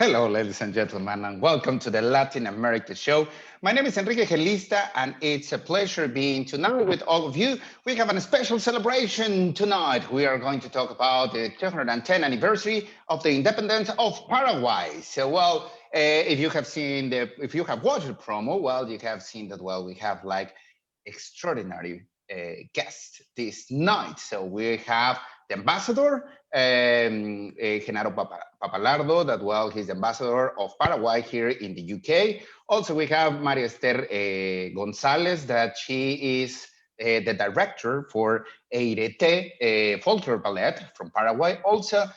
Hello, ladies and gentlemen, and welcome to the Latin America Show. My name is Enrique Gelista, and it's a pleasure being tonight with all of you. We have a special celebration tonight. We are going to talk about the 210th anniversary of the independence of Paraguay. So, if you have watched the promo, well, you have seen that, well, we have like extraordinary guests this night. So we have the ambassador, GENARO PAPPALARDO, that, well, he's the ambassador of Paraguay here in the UK. Also, we have Maria Ester Gonzales, that she is the director for EIRETE, folklore ballet from Paraguay also.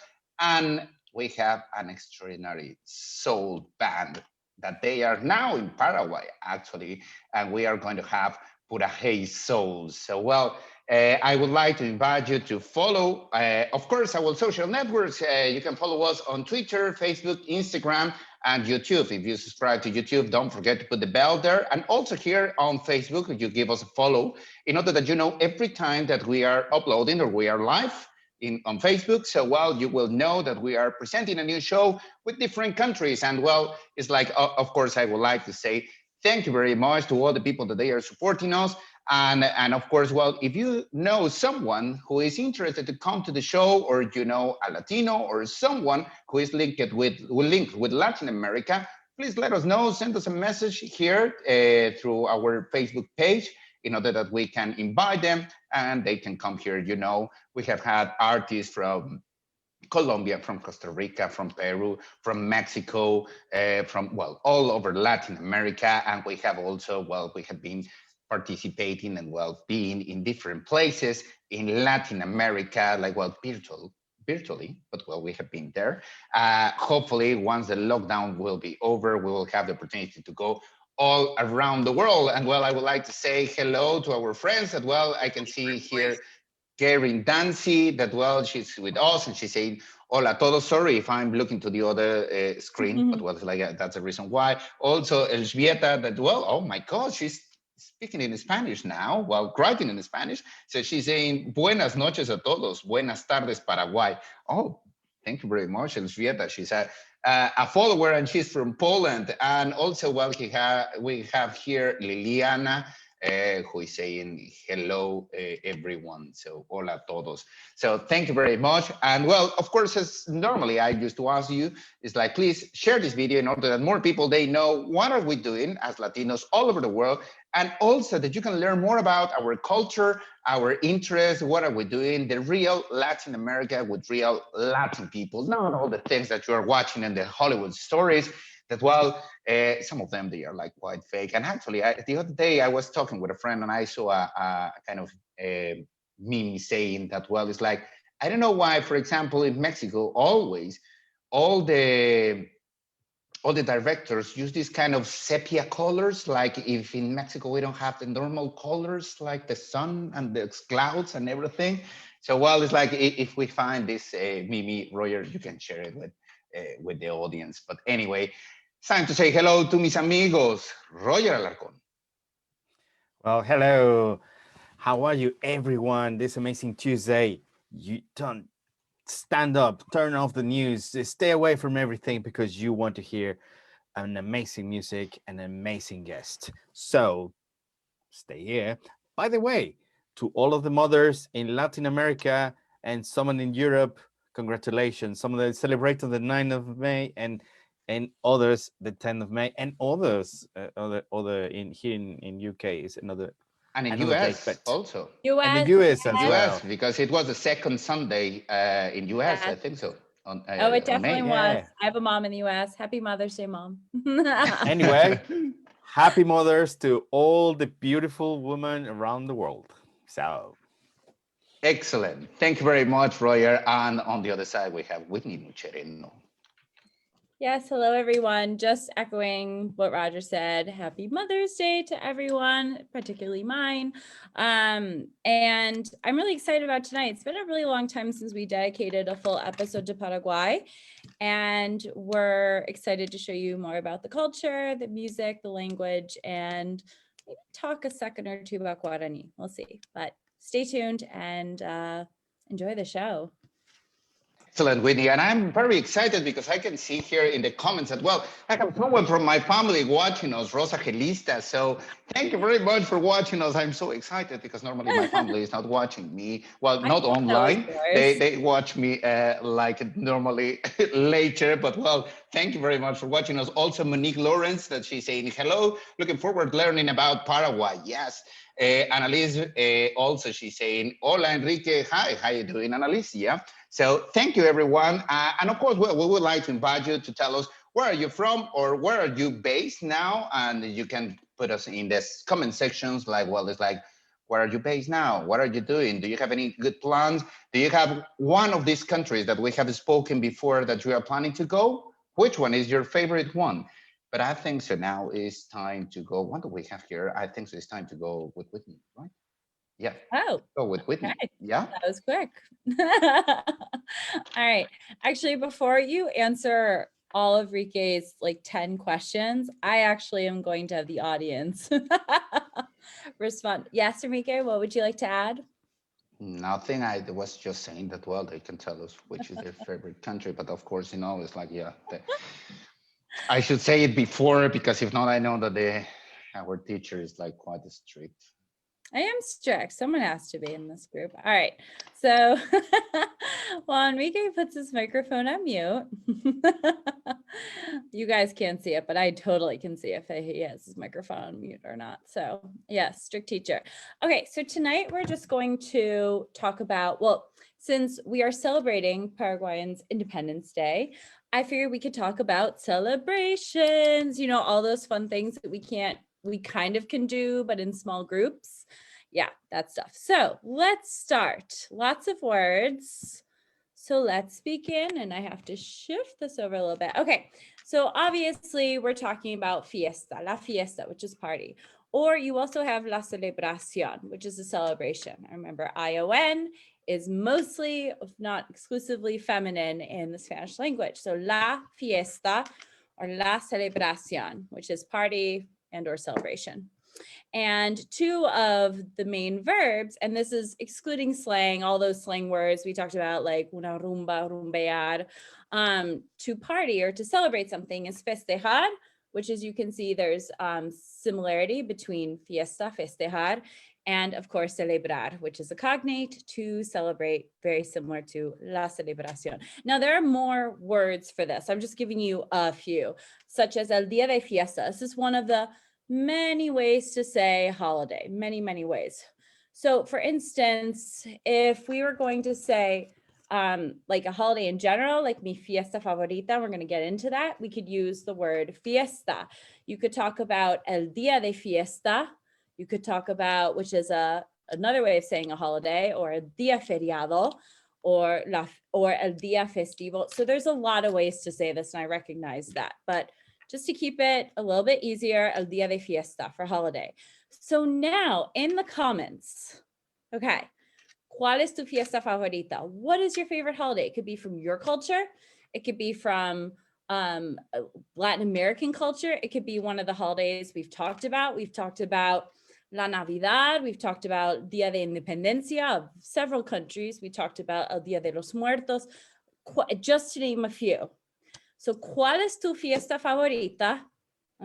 And we have an extraordinary soul band that they are now in Paraguay, actually, and we are going to have PURAHEI Soul. So, well, I would like to invite you to follow, of course, our social networks. You can follow us on Twitter, Facebook, Instagram, and YouTube. If you subscribe to YouTube, don't forget to put the bell there. And also here on Facebook, you give us a follow in order that you know every time that we are uploading or we are live on Facebook. So, well, you will know that we are presenting a new show with different countries. And, well, it's like, of course, I would like to say thank you very much to all the people that they are supporting us. And of course, well, if you know someone who is interested to come to the show, or you know a Latino or someone who is linked with Latin America, please let us know. Send us a message here through our Facebook page in order that we can invite them and they can come here. You know, we have had artists from Colombia, from Costa Rica, from Peru, from Mexico, from, well, all over Latin America. And we have also, well, we have been participating and, well, being in different places in Latin America, like, well, virtually, but, well, we have been there. Hopefully, once the lockdown will be over, we will have the opportunity to go all around the world. And, well, I would like to say hello to our friends that, well, I can see here Karen Dancy, that, well, she's with us, and she's saying, hola todos. Sorry if I'm looking to the other screen, but, well, it's like, that's the reason why. Also, Elżbieta, that, well, oh my God, she's speaking in Spanish now, well, writing in Spanish. So she's saying, buenas noches a todos, buenas tardes, Paraguay. Oh, thank you very much, Elżbieta. She's a follower, and she's from Poland. And also, well, we have here Liliana, who is saying hello, everyone. So hola todos. So thank you very much. And, well, of course, as normally I used to ask you, is like, please share this video in order that more people, they know what are we doing as Latinos all over the world, and also that you can learn more about our culture, our interests, what are we doing, the real Latin America with real Latin people, not all the things that you are watching in the Hollywood stories that, well, some of them, they are like quite fake. And actually, the other day I was talking with a friend, and I saw a kind of meme saying that, well, it's like, I don't know why, for example, in Mexico, always all the directors use these kind of sepia colors. Like, if in Mexico we don't have the normal colors like the sun and the clouds and everything. So, well, it's like, if we find this meme, Roger, you can share it with the audience. But anyway, it's time to say hello to mis amigos. Roger Alarcón. Well, hello. How are you, everyone? This amazing Tuesday. You don't stand up, turn off the news, stay away from everything, because you want to hear an amazing music and an amazing guest. So stay here. By the way, to all of the mothers in Latin America and someone in Europe, congratulations. Some of them celebrate on the 9th of May, and others the 10th of May, and others other in here in UK is another. And in US also. And in US as well. Because it was the second Sunday in US, I think so. It definitely was. I have a mom in the US. Happy Mother's Day, Mom. Anyway, happy mothers to all the beautiful women around the world. So excellent. Thank you very much, Roger. And on the other side, we have Whitney Muchereno. Yes, hello, everyone. Just echoing what Roger said. Happy Mother's Day to everyone, particularly mine. And I'm really excited about tonight. It's been a really long time since we dedicated a full episode to Paraguay. And we're excited to show you more about the culture, the music, the language, and maybe talk a second or two about Guarani. We'll see. But stay tuned and enjoy the show. Excellent, Whitney. And I'm very excited because I can see here in the comments as well, I have someone from my family watching us, Rosa Gelista. So thank you very much for watching us. I'm so excited because normally my family is not watching me. Well, not online. They watch me like normally later. But well, thank you very much for watching us. Also, Monique Lawrence, that she's saying hello. Looking forward to learning about Paraguay. Yes. Annalise, also she's saying, hola, Enrique. Hi, how you doing, Annalise? Yeah. So thank you, everyone. And of course, we would like to invite you to tell us where are you from or where are you based now? And you can put us in the comment sections like, well, it's like, where are you based now? What are you doing? Do you have any good plans? Do you have one of these countries that we have spoken before that you are planning to go? Which one is your favorite one? But I think so now it's time to go. What do we have here? I think so it's time to go with Whitney, right? Yeah. Oh, go with Whitney. Okay. Yeah. That was quick. All right. Actually, before you answer all of Enrique's like 10 questions, I actually am going to have the audience respond. Yes, Enrique, what would you like to add? Nothing. I was just saying that, well, they can tell us which is their favorite country, but of course, you know, it's like, yeah, I should say it before because if not, I know that our teacher is like quite strict. I am strict. Someone has to be in this group. All right. So while Enrique puts his microphone on mute, you guys can't see it, but I totally can see if he has his microphone on mute or not. So yes, strict teacher. Okay. So tonight we're just going to talk about, well, since we are celebrating Paraguayans' Independence Day, I figured we could talk about celebrations, you know, all those fun things that we kind of can do, but in small groups. Yeah, that stuff. So let's start. Lots of words. So let's begin. And I have to shift this over a little bit. Okay, so obviously we're talking about fiesta, la fiesta, which is party. Or you also have la celebración, which is a celebration. I remember ION is mostly, if not exclusively, feminine in the Spanish language. So la fiesta or la celebración, which is party and or celebration. And two of the main verbs, and this is excluding slang, all those slang words we talked about, like una rumba, rumbear, to party or to celebrate something is festejar, which as you can see, there's similarity between fiesta, festejar, and of course, celebrar, which is a cognate to celebrate, very similar to la celebración. Now, there are more words for this. I'm just giving you a few, such as el día de fiesta. This is one of the many ways to say holiday, many ways. So for instance, if we were going to say like a holiday in general, like mi fiesta favorita, we're going to get into that. We could use the word fiesta. You could talk about el día de fiesta. You could talk about, which is another way of saying a holiday, or el día feriado, or el día festivo. So there's a lot of ways to say this, and I recognize that, but just to keep it a little bit easier, el día de fiesta for holiday. So now in the comments, okay, ¿cuál es tu fiesta favorita? What is your favorite holiday? It could be from your culture. It could be from Latin American culture. It could be one of the holidays we've talked about. We've talked about La Navidad. We've talked about Día de Independencia of several countries. We talked about El Día de los Muertos, just to name a few. So, ¿cuál es tu fiesta favorita?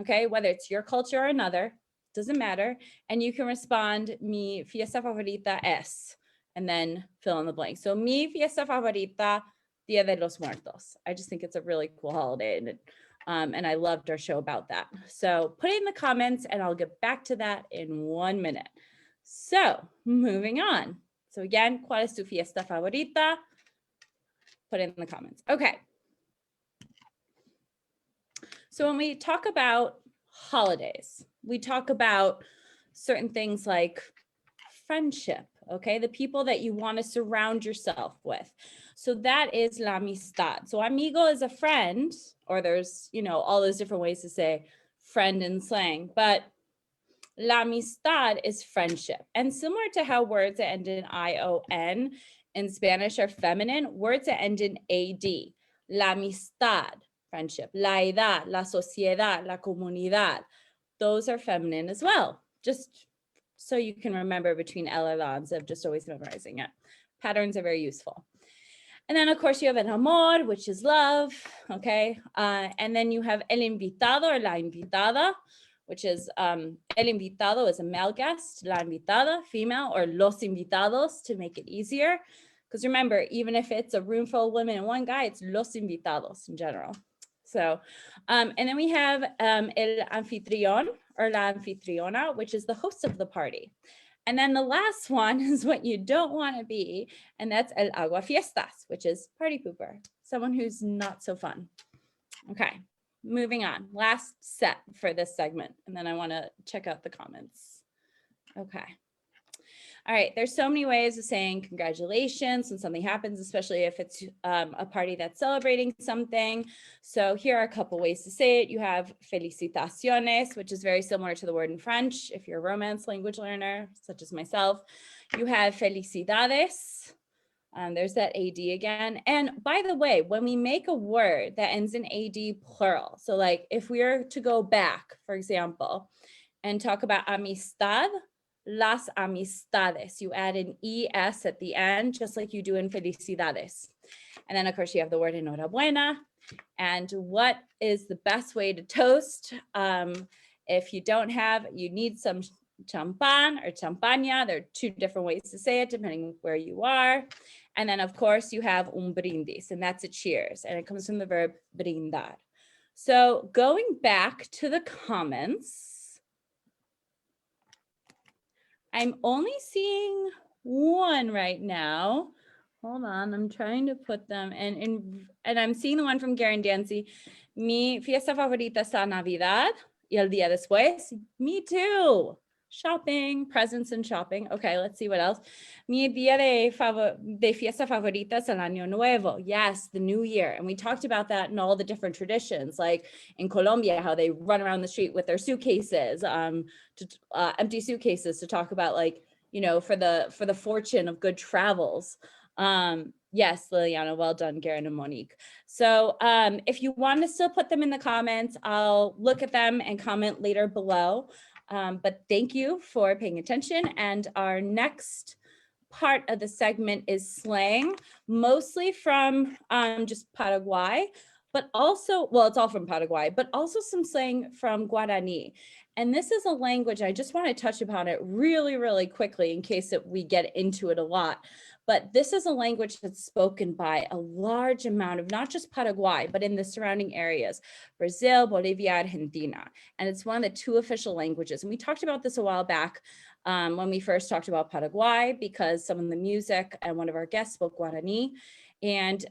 Okay, whether it's your culture or another, doesn't matter. And you can respond, mi fiesta favorita es, and then fill in the blank. So, mi fiesta favorita, Día de los Muertos. I just think it's a really cool holiday, and I loved our show about that. So, put it in the comments, and I'll get back to that in 1 minute. So, moving on. So, again, ¿cuál es tu fiesta favorita? Put it in the comments. Okay. So when we talk about holidays, we talk about certain things like friendship, okay? The people that you want to surround yourself with. So that is la amistad. So amigo is a friend, or there's, you know, all those different ways to say friend in slang, but la amistad is friendship. And similar to how words that end in I-O-N in Spanish are feminine, words that end in A-D, la amistad. Friendship, la edad, la sociedad, la comunidad, those are feminine as well. Just so you can remember between L and La instead of just always memorizing it. Patterns are very useful. And then of course you have el amor, which is love, okay? And then you have el invitado or la invitada, which is el invitado is a male guest, la invitada, female, or los invitados to make it easier. Because remember, even if it's a room full of women and one guy, it's los invitados in general. So, and then we have el anfitrión or la anfitriona, which is the host of the party. And then the last one is what you don't want to be, and that's el aguafiestas, which is party pooper, someone who's not so fun. Okay, moving on. Last set for this segment, and then I want to check out the comments. Okay. All right, there's so many ways of saying congratulations when something happens, especially if it's a party that's celebrating something. So here are a couple ways to say it. You have felicitaciones, which is very similar to the word in French, if you're a Romance language learner, such as myself. You have felicidades. There's that AD again. And by the way, when we make a word that ends in AD plural, so like if we were to go back, for example, and talk about amistad, las amistades, you add an ES at the end, just like you do in felicidades. And then of course you have the word enhorabuena. And what is the best way to toast? If you don't have, you need some champán or champaña. There are two different ways to say it, depending where you are. And then of course you have un brindis, and that's a cheers. And it comes from the verb brindar. So going back to the comments, I'm only seeing one right now. Hold on, I'm trying to put them and I'm seeing the one from Garen Dancy. Mi fiesta favorita es la Navidad y el día después. Me too. Shopping, presents and shopping. Okay, let's see what else. Mi día de fiesta favorita es el Año Nuevo. Yes, the new year. And we talked about that in all the different traditions, like in Colombia, how they run around the street with their suitcases, empty suitcases to talk about, like, you know, for the fortune of good travels. Yes, Liliana, well done, Garen and Monique. So if you want to still put them in the comments, I'll look at them and comment later below. But thank you for paying attention. And our next part of the segment is slang, mostly from just Paraguay, but also, well, it's all from Paraguay, but also some slang from Guarani. And this is a language, I just want to touch upon it really, really quickly in case we get into it a lot. But this is a language that's spoken by a large amount of not just Paraguay, but in the surrounding areas, Brazil, Bolivia, Argentina. And it's one of the two official languages. And we talked about this a while back when we first talked about Paraguay, because some of the music and one of our guests spoke Guarani. And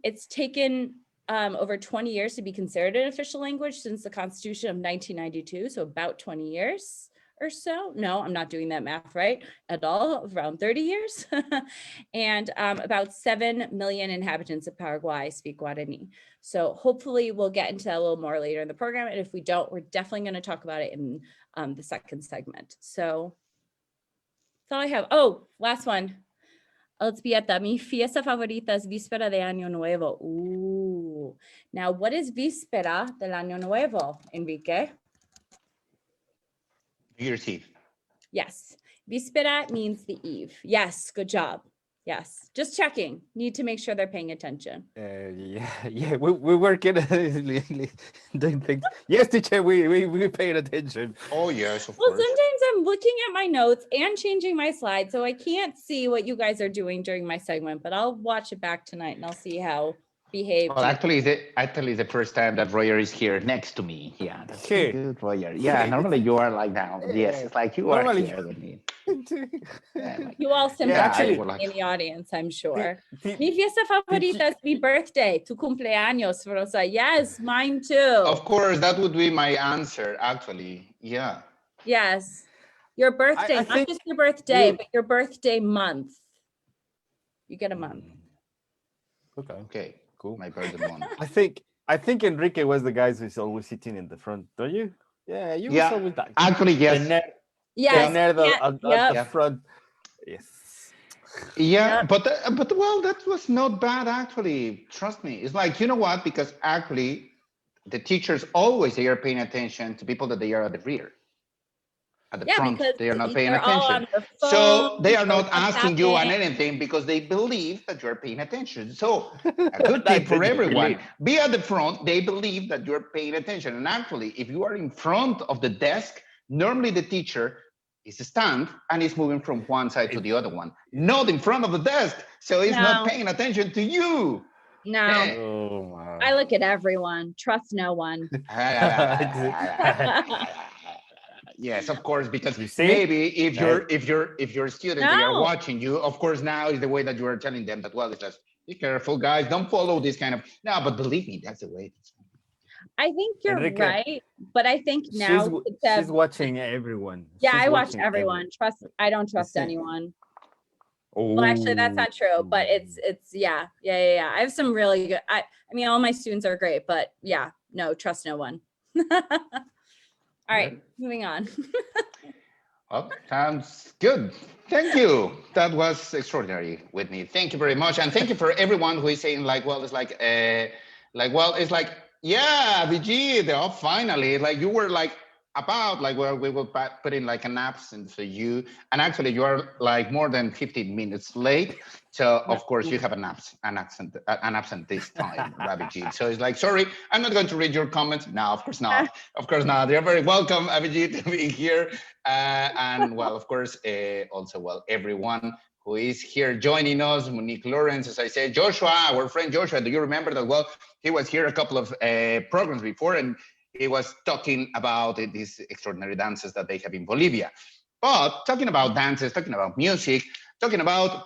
it's taken over 20 years to be considered an official language since the Constitution of 1992. So about 20 years. Or so. No, I'm not doing that math right at all, around 30 years. And about 7 million inhabitants of Paraguay speak Guarani. So hopefully we'll get into that a little more later in the program. And if we don't, we're definitely going to talk about it in the second segment. So that's all I have. Oh, last one. Elzbieta, mi fiesta favorita es Víspera de Año Nuevo. Ooh. Now, what is Víspera del Año Nuevo, Enrique? New Year's Eve. Yes. Víspera means the eve. Yes. Good job. Yes. Just checking. Need to make sure they're paying attention. Yeah. We work in doing things. Yes, teacher, we paying attention. Oh yes, of Well, course. sometimes I'm looking at my notes and changing my slides, so I can't see what you guys are doing during my segment, but I'll watch it back tonight and I'll see how behaved. Well, actually, the first time that Roger is here next to me. Yeah, that's Hey. good, Roger. Yeah, normally you are like now. Yes, it's like you are Normally- here with me. Yeah, like, You all sympathize actually- in the audience, I'm sure. The- Mi fiesta favorita es mi birthday, tu cumpleaños, Rosa. Yes, mine too. of course, that would be my answer, actually. Yeah. Yes. Your birthday, I not think just your birthday, you- but your birthday month. You get a month. Okay. Okay. Cool. My birthday month. I think Enrique was the guy who's always sitting in the front, don't you? Yeah, you Yeah. was always that. Actually, The yes. nerd, Yes. the nerd yeah, at yep. the front. Yes. Yeah, Yep. but well, that was not bad actually. Trust me. It's like, you know what? Because actually, the teachers always they are paying attention to people that they are at the rear. at the Yeah, front, because they are not paying they're all attention. on their So phone, they are or not asking you on WhatsApping. anything because they believe that you're paying attention. So a good That's tip for what they everyone, believe. be at the front. They believe that you're paying attention. And actually, if you are in front of the desk, normally the teacher is stand and is moving from one side to the other one, not in front of the desk. So he's not paying attention to you. No, Eh. Oh my. I look at everyone. Trust no one. Yes, of course, because You see? maybe if your students they are No. watching you, of course now is the way that you are telling them that, well, it's just be careful, guys, don't follow this kind of. No, but believe me, that's the way. I think you're Enrique, right, but I think now she's watching everyone. yeah, She's I watch watching everyone. I don't trust see? anyone. Oh. Well, actually, that's not true, but it's yeah. I have some really good. I mean, all my students are great, but yeah, no, trust no one. All right, moving on. Well, sounds good. Thank you. That was extraordinary, Whitney. Thank you very much, and thank you for everyone who is saying like, well, it's like, well, it's like, yeah, VG, oh, finally, like you were like about like where we will put in like an absence for you, and actually you are like more than 15 minutes late. So of course you have an absent this time, Abhijit. So it's like, sorry, I'm not going to read your comments. No, of course not. Of course not. You're very welcome, Abhijit, to be here. And well, of course, also, well, everyone who is here joining us, Monique Lawrence, as I said, Joshua, our friend Joshua, do you remember that? Well, he was here a couple of programs before, and he was talking about these extraordinary dances that they have in Bolivia. But talking about dances, talking about music, talking about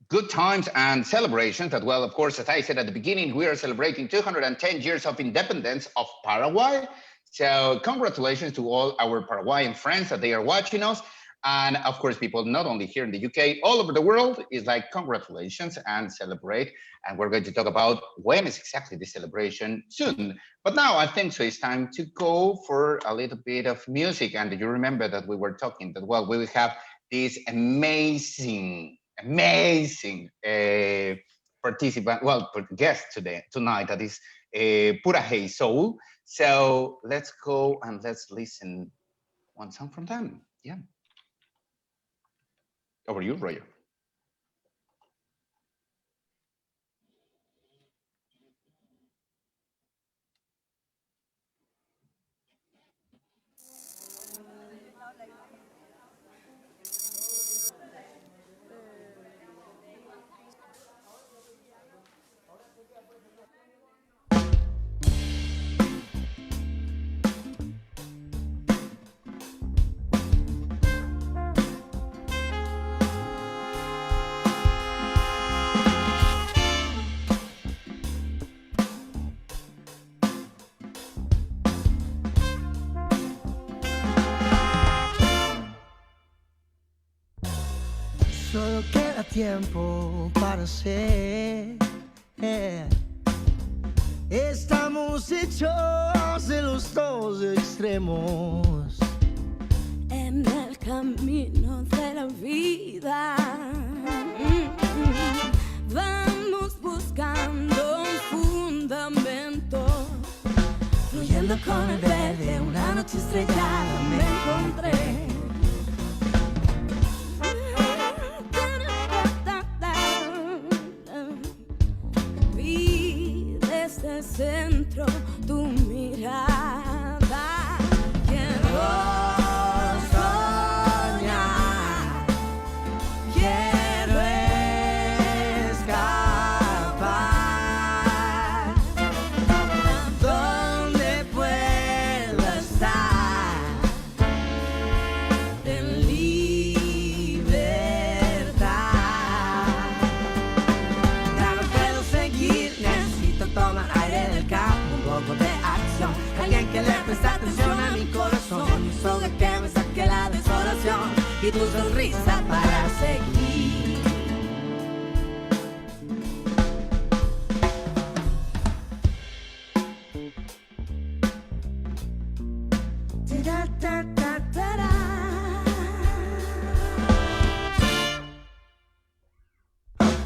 good times and celebrations that, well, of course, as I said at the beginning, we are celebrating 210 years of independence of Paraguay. So congratulations to all our Paraguayan friends that they are watching us. And of course, people not only here in the UK, all over the world is like, congratulations and celebrate. And we're going to talk about when is exactly the celebration soon. But now I think so it's time to go for a little bit of music. And you remember that we were talking that, well, we will have this amazing participant, well, guest tonight, that is PURAHEI SOUL. So let's go and let's listen one song from them. Yeah. Over you, Roger. Solo queda tiempo para ser. Estamos hechos de los dos extremos. En el camino de la vida vamos buscando un fundamento. Fluyendo con el verde, una noche estrellada me encontré. Vi desde el centro tu mirada. Quiero soñar, quiero escapar, donde pueda estar en libertad. Ya no puedo seguir, necesito tomar aire del campo, un poco de acción, alguien que le preste atención a mi corazón, un sol que me saque la desolación y tu sonrisa para seguir. Ta-da-da-da-da-da.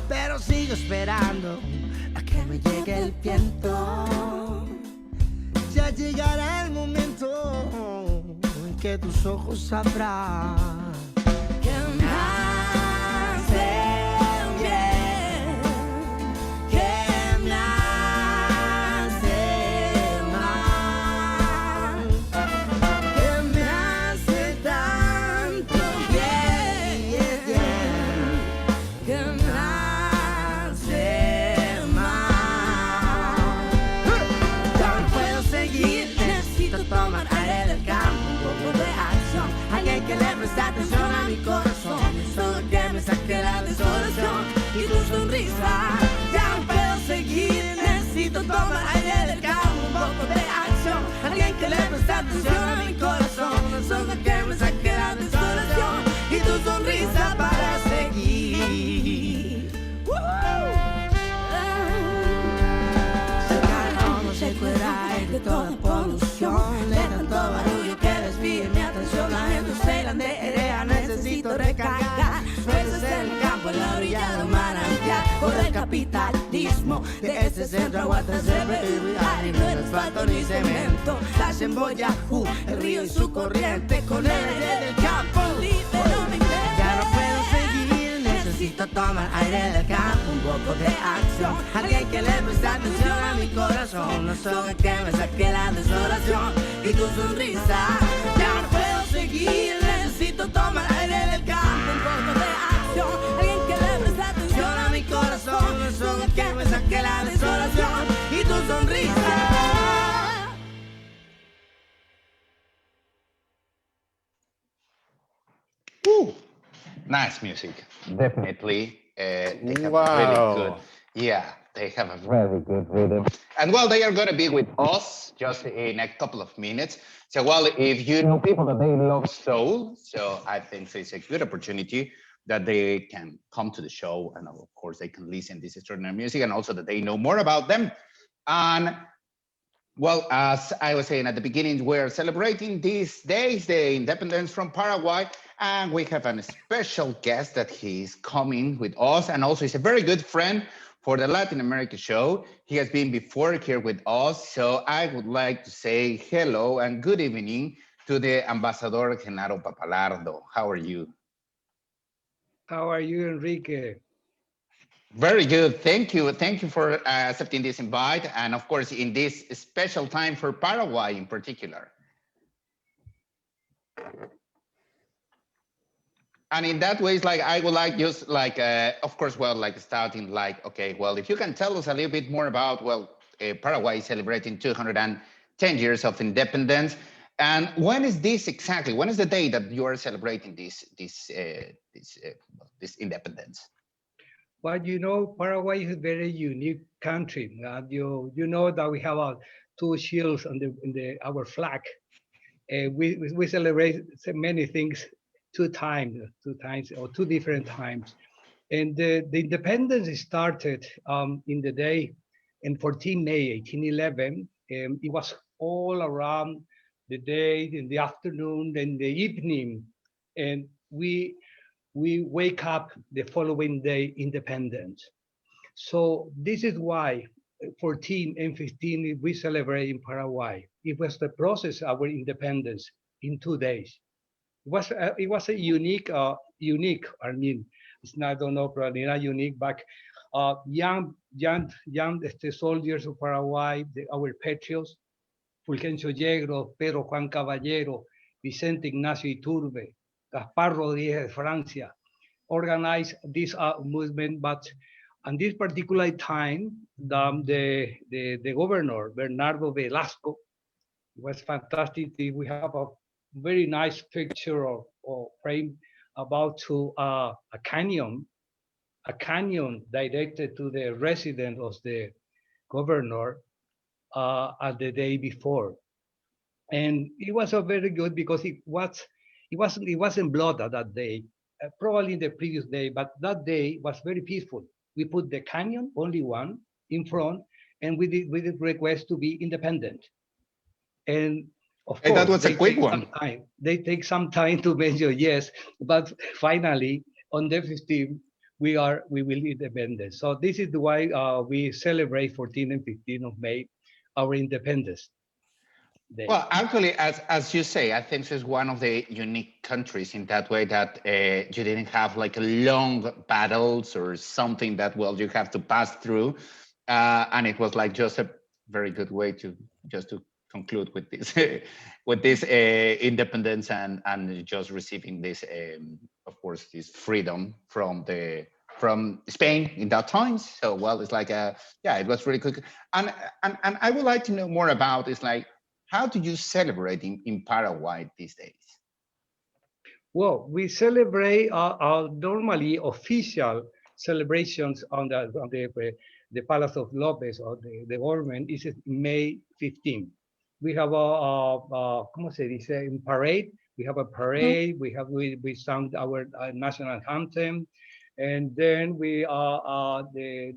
Pero sigo esperando a que me llegue el viento. Ya llegará el momento en que tus ojos sabrán que me hace bien, que me hace mal, que me hace tanto bien, que me hace mal. Ya no puedo seguir, necesito tomar aire del campo, un poco de acción, alguien que le preste atención a mi corazón, solo que me saque la desolación y tu sonrisa. Ya no puedo seguir, necesito tomar aire del campo, un poco de acción, alguien que le preste atención a mi corazón, solo que me saque la desolación y tu sonrisa para seguir. Cerca del hombro se cuela de toda polución, de tanto barullo que desvíe mi atención. La gente se la nerea, necesito recargar fuerzas en el campo, en la orilla del manantial. Corre el capitalismo de este centro, aguanta se revivar y no es asfalto ni cemento. La semboya, el río y su corriente, con el aire del campo libre no me interesa. Ya no puedo seguir, necesito tomar aire del campo, un poco de acción, alguien que le preste atención a mi corazón, no solo que me saque la desolación y tu sonrisa. Ya no puedo seguir, necesito tomar aire del campo, un poco de acción, alguien que le preste atención a mi corazón, no solo que me saque la desolación y tu sonrisa. Woo. Nice music, definitely. They have a really good, Wow. yeah, they have a very good rhythm. And well, they are going to be with us just in a couple of minutes. So, well, if you know people that they love soul, so I think it's a good opportunity that they can come to the show, and of course they can listen to this extraordinary music, and also that they know more about them. And well, as I was saying at the beginning, we're celebrating these days the independence from Paraguay, and we have a special guest that he's coming with us, and also he's a very good friend for the Latin America show. He has been before here with us, so I would like to say hello and good evening to the Ambassador GENARO PAPPALARDO. How are you? How are you, Enrique? Very good. Thank you. Thank you for accepting this invite. And of course, in this special time for Paraguay in particular. And in that way, it's like, I would like just like, of course, well, like starting like, okay, well, if you can tell us a little bit more about, well, Paraguay is celebrating 210 years of independence. And when is this exactly? When is the day that you are celebrating this independence? Well, you know, Paraguay is a very unique country. You know that we have two shields on our flag. We celebrate many things two times or two different times. And the independence started in the day in 14 May 1811. It was all around the day, in the afternoon, and the evening, and we wake up the following day independent. So this is why 14 and 15 we celebrate in Paraguay. It was the process of our independence in 2 days. It was a unique. I mean, it's not, I don't know, probably not unique, but young soldiers of Paraguay, our patriots, Fulgencio Yegros, Pedro Juan Caballero, Vicente Ignacio Iturbe, Gaspar Rodríguez de Francia, organized this movement. But at this particular time, the governor, Bernardo Velasco, was fantastic. We have a very nice picture or frame about a canyon directed to the residence of the governor at the day before. And it was a very good because it wasn't blood that day, probably the previous day, but that day was very peaceful. We put the canyon, only one, in front, and we did request to be independent. And of course, that was a quick one. They take some time to measure, yes, but finally on the 15th, we will be independent. So this is why we celebrate 14 and 15 of May, our independence. day. Well, actually, as you say, I think it's one of the unique countries in that way that you didn't have like long battles or something that, well, you have to pass through. And it was like just a very good way to just to conclude with this with this independence and just receiving this, of course, this freedom from Spain in that times. So, well, it's like yeah, it was really quick. And I would like to know more about is like, how do you celebrate in Paraguay these days? Well, we celebrate our normally official celebrations on the Palace of Lopez or the government is May 15th. We have ¿cómo se dice? Parade. We have a parade. We sound our national anthem, and then we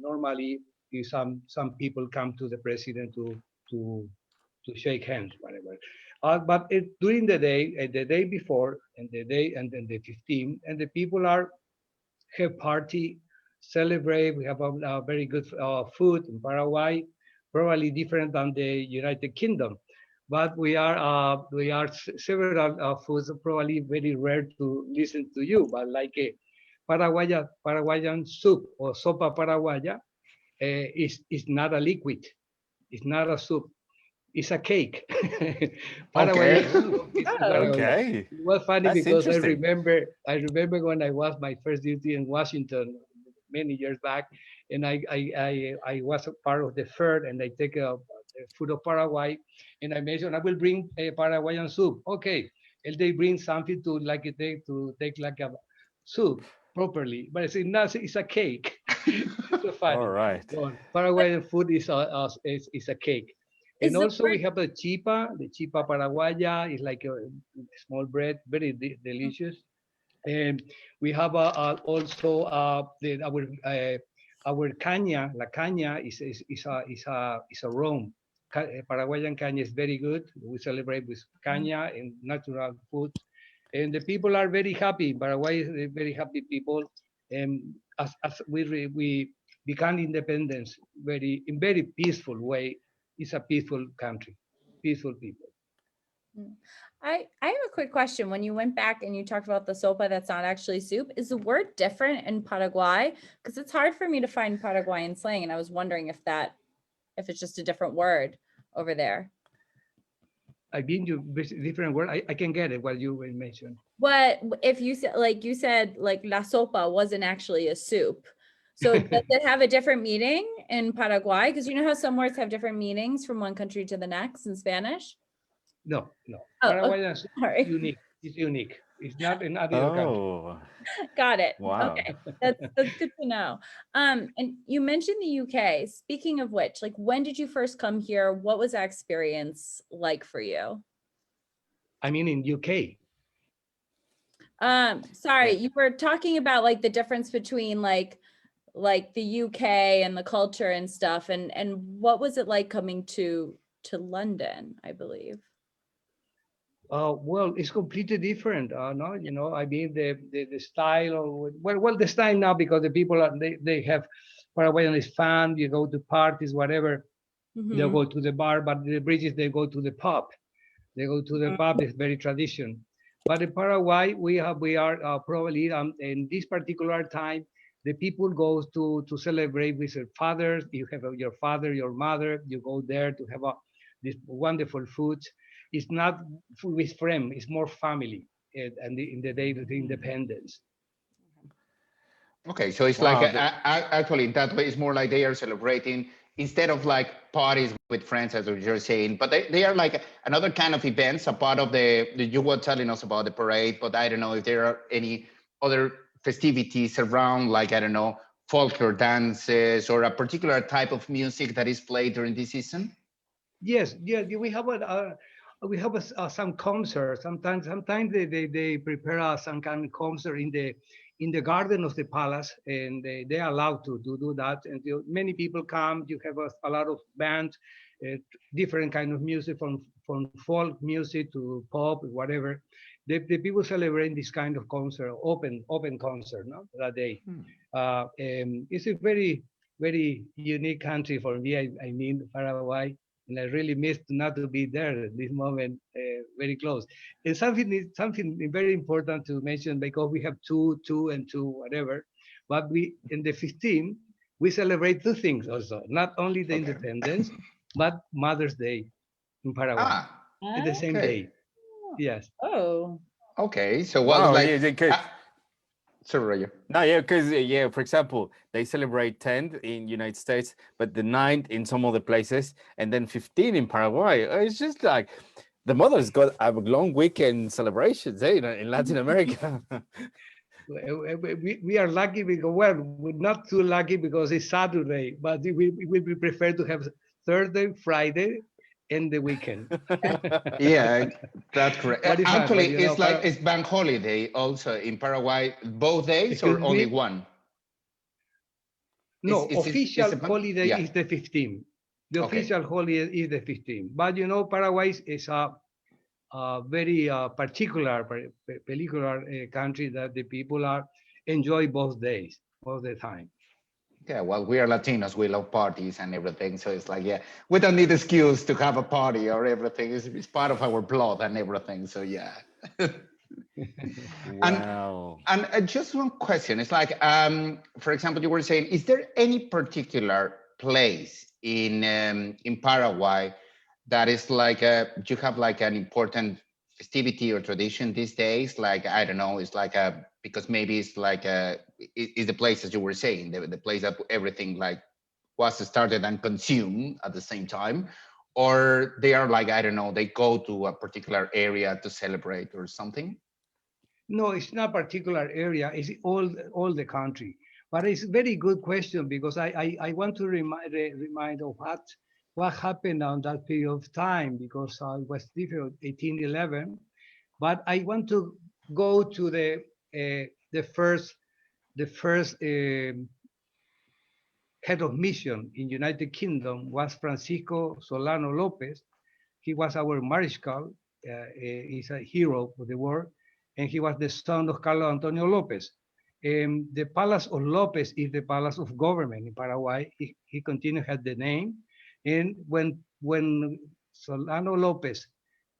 normally some people come to the president to shake hands, whatever. But during the day before, and then the 15th, and the people have party, celebrate. We have a very good food in Paraguay, probably different than the United Kingdom, but we are several foods probably very rare to listen to you, but like a Paraguayan soup or sopa paraguaya is not a liquid, it's not a soup. It's a cake. Okay. Okay. It was funny That's because interesting. I remember when I was my first duty in Washington many years back, and I was a part of the fair, and I take the food of Paraguay, and I mentioned I will bring a Paraguayan soup. Okay, and they bring something to take like a soup properly, but it's not. It's a cake. It's so funny. All right. Well, Paraguayan food is a cake. Is And the also we word- have the chipa paraguaya is like a small bread, very delicious. And we have also our caña. La caña is a rum. Paraguayan caña is very good. We celebrate with caña and natural food, and the people are very happy. Paraguay is a very happy people, and as we become independence in very peaceful way. It's a peaceful country, peaceful people. I have a quick question. When you went back and you talked about the sopa that's not actually soup, is the word different in Paraguay? Because it's hard for me to find Paraguayan slang, and I was wondering if it's just a different word over there. I've been to different world. I can get it what you mentioned. What if you said like la sopa wasn't actually a soup? So does it have a different meaning in Paraguay? Because you know how some words have different meanings from one country to the next in Spanish? No. Oh, Paraguayan is sorry. unique. It's unique. It's not in other country. Oh, Got it. wow. Okay, that's good to know. And you mentioned the UK. Speaking of which, like when did you first come here? What was that experience like for you? I mean, in UK. Sorry, Yeah. you were talking about like the difference between like the UK and the culture and stuff, and what was it like coming to London, I believe? Well, it's completely different. No, I mean the style of the style now because the people they have Paraguayan is fun. You go to parties, whatever. They'll Mhm. go to the bar, but the British they go to the pub. They go to the pub. It's very tradition. But in Paraguay, we are probably in this particular time, the people go to celebrate with their fathers. You have your father, your mother. You go there to have this wonderful food. It's not with friends. It's more family. And in the day of the independence. Okay, so it's Wow, like actually in that way, it's more like they are celebrating instead of like parties with friends, as you're saying, but they are like another kind of events, a part of the you were telling us about the parade, but I don't know if there are any other festivities around, like, I don't know, folklore dances or a particular type of music that is played during this season? Yes, we have some concert. Sometimes they prepare some kind of concert in the garden of the palace, and they are allowed to do that. And many people come. You have a lot of bands, different kind of music from folk music to pop, whatever. The people celebrate this kind of concert, open concert, no, that day. It's a very unique country for me. I mean, Paraguay. and I really miss not to be there at this moment, very close. And something very important to mention, because we have two, and two, whatever. But we in the 15th we celebrate two things also, not only the independence, but Mother's Day in Paraguay Ah, at the same okay. day. Yes. Oh, Okay. So what Wow, was like? yeah, they could. Sorry, Roger. No, yeah, because yeah, for example, they celebrate 10th in United States, but the 9th in some other places, and then 15 in Paraguay. It's just like the mother's got a long weekend celebrations, in Latin America. We are lucky because, well, we're not too lucky because it's Saturday, but we prefer to have Thursday, Friday, and the weekend. Yeah, that's correct. What is hard, Actually, but, you know, it's like it's bank holiday also in Paraguay, both days or Excuse only me? one? No, It's official a bank- holiday yeah. is the 15th. The Okay. official holiday is the 15th. But you know, Paraguay is a very particular country that the people are enjoy both days, all the time. Yeah, well, we are Latinos. We love parties and everything. So it's like, yeah, we don't need excuse to have a party or everything. It's part of our blood and everything. So yeah. Wow. And just one question. It's like, for example, you were saying, is there any particular place in Paraguay that is like you have like an important festivity or tradition these days? Like, I don't know, it's like because maybe it's like is the place, as you were saying, the place that everything like was started and consumed at the same time, or they are like, I don't know, they go to a particular area to celebrate or something? No, it's not particular area. It's all the country. But it's a very good question, because I want to remind of what happened on that period of time, because it was different, 1811. But I want to go to the first head of mission in United Kingdom was Francisco Solano Lopez. He was our Mariscal. He's a hero for the war, and he was the son of Carlos Antonio Lopez. The Palace of Lopez is the palace of government in Paraguay. He continued had the name, and when Solano Lopez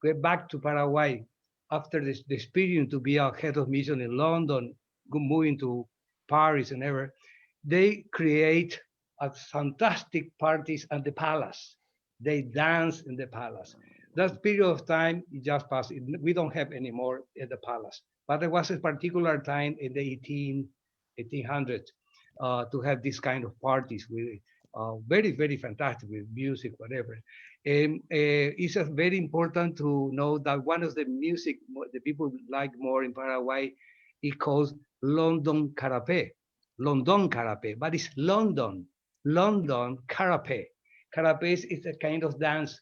went back to Paraguay after the experience to be a head of mission in London, moving to Paris and ever, they create a fantastic parties at the palace. They dance in the palace. That period of time it just passed. We don't have any more at the palace. But there was a particular time in the 1800s to have this kind of parties with very, very fantastic with music, whatever. And it's very important to know that one of the music the people like more in Paraguay is called London Carapé. London Carapé, but it's London Carapé. Carapé is a kind of dance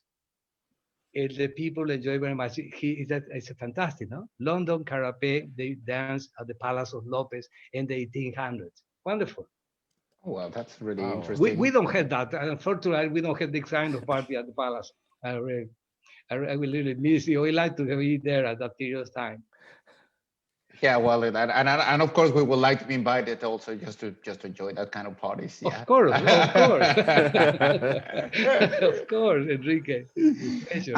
the people enjoy very much. It's a fantastic, no? London Carapé, they dance at the Palace of Lopez in the 1800s. Wonderful. Oh, well, that's really Wow. interesting. We don't have that. Unfortunately, we don't have this kind of party at the Palace. I will really miss you. I like to be there at that period of time. Yeah, well, and of course we would like to be invited also just to enjoy that kind of parties. Yeah. Of course. Of course, Enrique. Pleasure.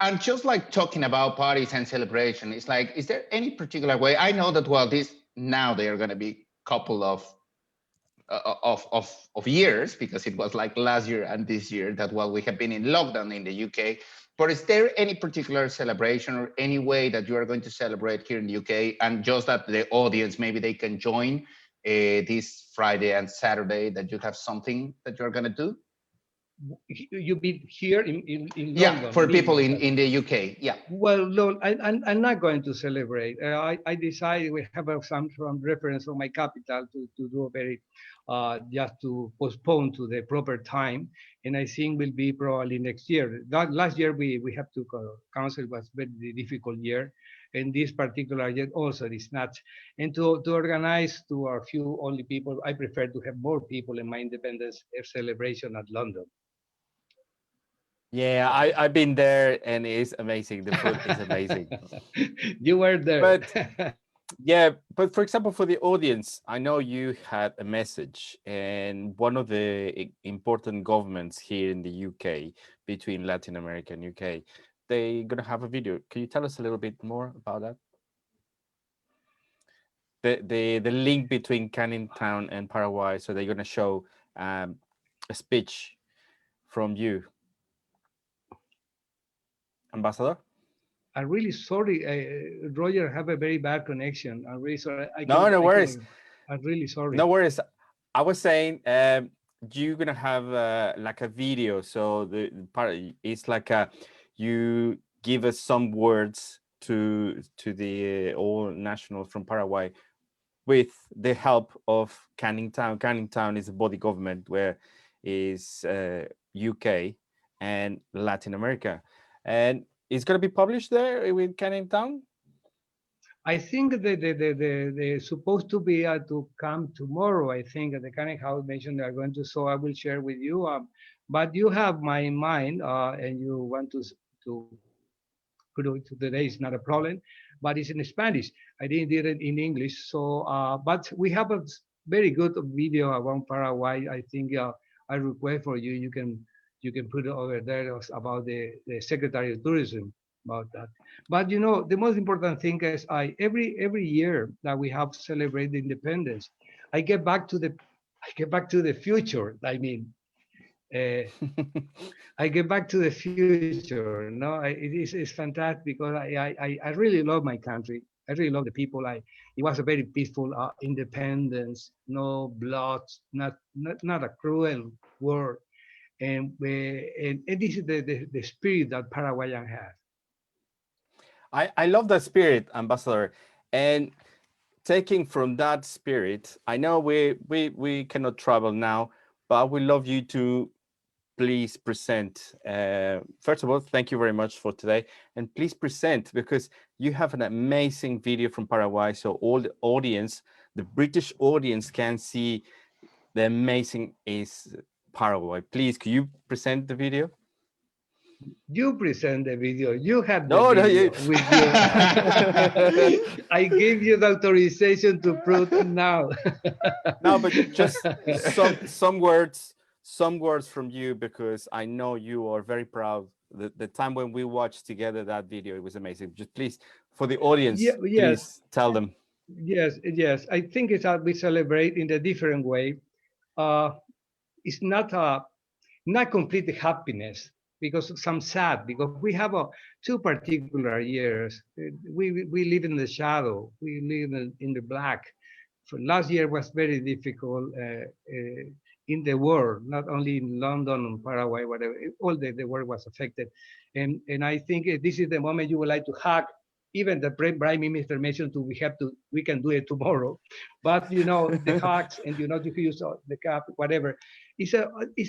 And just like talking about parties and celebration, it's like, is there any particular way? I know that, well, this now they are going to be couple of years, because it was like last year and this year that, well, we have been in lockdown in the UK. But is there any particular celebration or any way that you are going to celebrate here in the UK, and just that the audience, maybe they can join this Friday and Saturday, that you have something that you're going to do? You be here in Yeah, London, for people in the UK. Yeah. Well, no, I'm not going to celebrate. I decided we have some reference from my capital to do a very just to postpone to the proper time, and I think will be probably next year. Last year we have to cancel, was very difficult year, and this particular year also is not. And to organize to a few only people, I prefer to have more people in my independence celebration at London. Yeah, I've been there and it's amazing. The food is amazing. You were there. But Yeah, but for example, for the audience, I know you had a message, and one of the important governments here in the UK, between Latin America and UK, they're gonna have a video. Can you tell us a little bit more about that? The link between Canning Town and Paraguay. So they're gonna show a speech from you, Ambassador. I'm really sorry, Roger. Have a very bad connection. I'm really sorry. No, no worries. I'm really sorry. No worries. I was saying you're gonna have like a video. So the part it's like you give us some words to the all nationals from Paraguay with the help of Canning Town. Canning Town is a body government where is UK and Latin America, and it's gonna be published there with Canning Town. I think that they're supposed to be to come tomorrow. I think the Canning House mentioned they are going to, so I will share with you. But you have my mind, and you want to put it today is not a problem, but it's in Spanish. I didn't do it in English. So, but we have a very good video about Paraguay. I think I request for you. You can put it over there about the Secretary of Tourism about that. But you know, the most important thing is every year that we have celebrated independence, I get back to the future. I mean, I get back to the future. No, it's fantastic because I really love my country. I really love the people. It was a very peaceful independence, no blood, not a cruel war, and this is the spirit that Paraguayan has. I love that spirit, Ambassador, and taking from that spirit, I know we cannot travel now, but I would love you to please present. First of all, thank you very much for today, and please present because you have an amazing video from Paraguay, so all the audience, the British audience, can see the amazing is Paraguay. Please, could you present the video? You present the video. You have the No, video no, with you. I gave you the authorization to prove now. No, but just some words from you, because I know you are very proud. The time when we watched together that video, it was amazing. Just please, for the audience, Yes. please tell them. Yes. I think it's how we celebrate in a different way. It's not complete happiness, because some sad, because we have two particular years. We live in the shadow. We live in the black. So last year was very difficult in the world, not only in London and Paraguay, whatever. All the world was affected, and I think this is the moment you would like to hug. Even the Prime Minister mentioned we can do it tomorrow, but you know the hugs and you use the cap, whatever. It's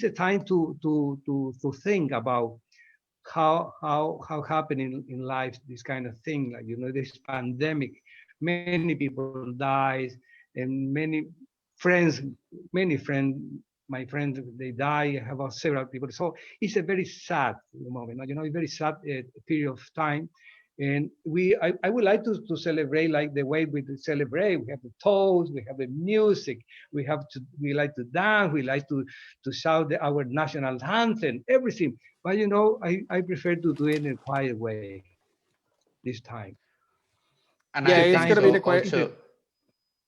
a time to think about how happening in life this kind of thing, like this pandemic. Many people dies, and many friends, my friends, they die. I have several people, so it's a very sad moment. A very sad period of time. And I would like to celebrate like the way we celebrate. We have the toast, we have the music, we like to dance, we like to shout our national anthem, everything. But I prefer to do it in a quiet way this time. And Yeah, I it's think gonna be the also,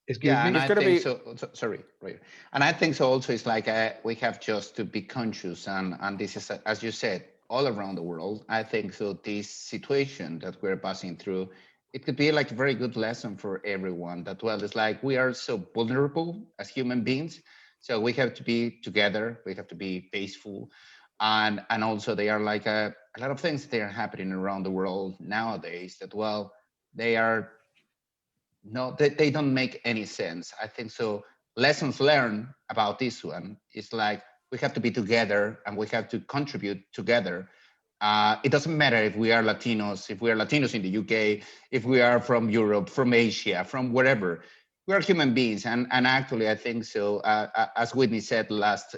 Excuse yeah, me? and It's I gonna think be- so, sorry, right. And I think so also it's like we have just to be conscious, and this is, as you said, all around the world. I think so this situation that we're passing through, it could be like a very good lesson for everyone, that well, it's like we are so vulnerable as human beings, so we have to be together, we have to be peaceful, and also they are like a lot of things that are happening around the world nowadays that well, they are no, they don't make any sense. I think so. Lessons learned about this one is like we have to be together and we have to contribute together. It doesn't matter if we are Latinos, in the UK, if we are from Europe, from Asia, from wherever. We are human beings, and actually, I think so. As Whitney said last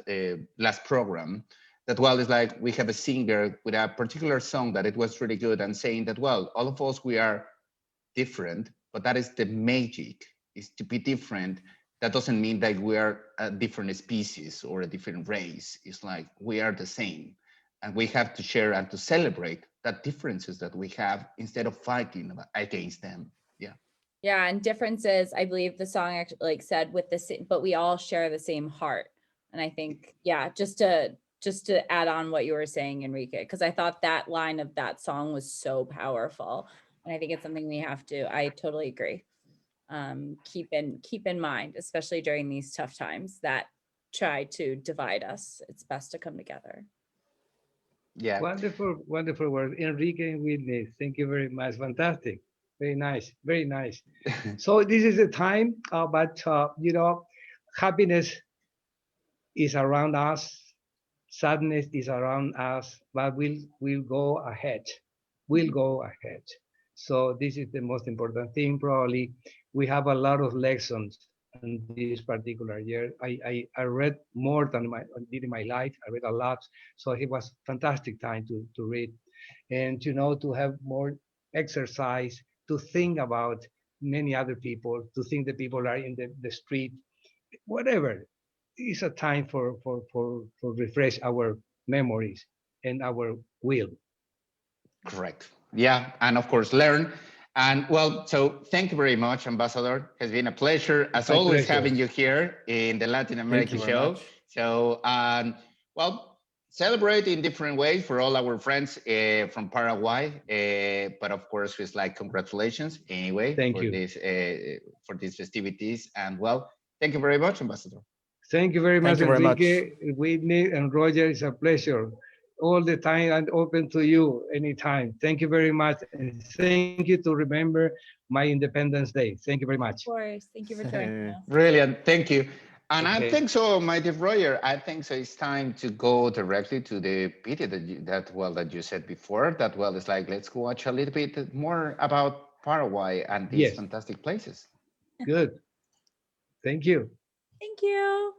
program, that well, it's like we have a singer with a particular song that it was really good, and saying that well, all of us we are different, but that is the magic, is to be different. That doesn't mean that we are a different species or a different race. It's like we are the same, and we have to share and to celebrate that differences that we have instead of fighting against them. Yeah. Yeah, and differences, I believe the song actually like said with the but we all share the same heart. And I think, yeah, just to add on what you were saying, Enrique, because I thought that line of that song was so powerful. And I think it's something we have to, I totally agree. Keep in mind, especially during these tough times that try to divide us. It's best to come together. Yeah. Wonderful, wonderful word. Enrique and Whitney, thank you very much. Fantastic. Very nice, very nice. So this is the time, but you know, happiness is around us, sadness is around us, but we'll go ahead. We'll go ahead. So this is the most important thing. Probably we have a lot of lessons in this particular year. I read more than I did in my life. I read a lot, so it was fantastic time to read, and you know, to have more exercise, to think about many other people, to think the people are in the street, whatever. It's a time for refresh our memories and our will. Correct. Yeah, and of course learn. And well, so thank you very much, Ambassador. It's been a pleasure, as My always, pleasure. having you here in the Latin America you very show. much. So, well, celebrate in different ways for all our friends from Paraguay. But of course, it's like congratulations anyway Thank for you. this for these festivities. And well, thank you very much, Ambassador. Thank you very much, Thank you very much. Enrique, Whitney, and Roger. It's a pleasure all the time and open to you anytime. Thank you very much. And thank you to remember my Independence Day. Thank you very much. Of course. Thank you for joining us. Brilliant. Thank you. And I Okay. think so, my dear Roger, I think so it's time to go directly to the video that you said before. That well, it's like, let's go watch a little bit more about Paraguay and these Yes. fantastic places. Good. Thank you. Thank you.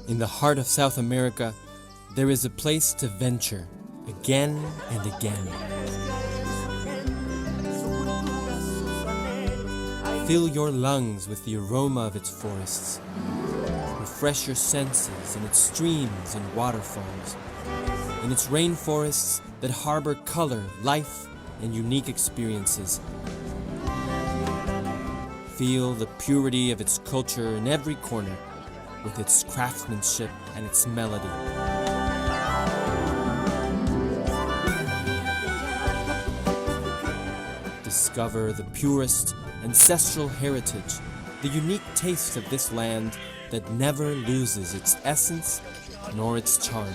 In the heart of South America, there is a place to venture again and again. Fill your lungs with the aroma of its forests. Refresh your senses in its streams and waterfalls, in its rainforests that harbor color, life, and unique experiences. Feel the purity of its culture in every corner, with its craftsmanship and its melody. Discover the purest ancestral heritage, the unique taste of this land that never loses its essence nor its charm.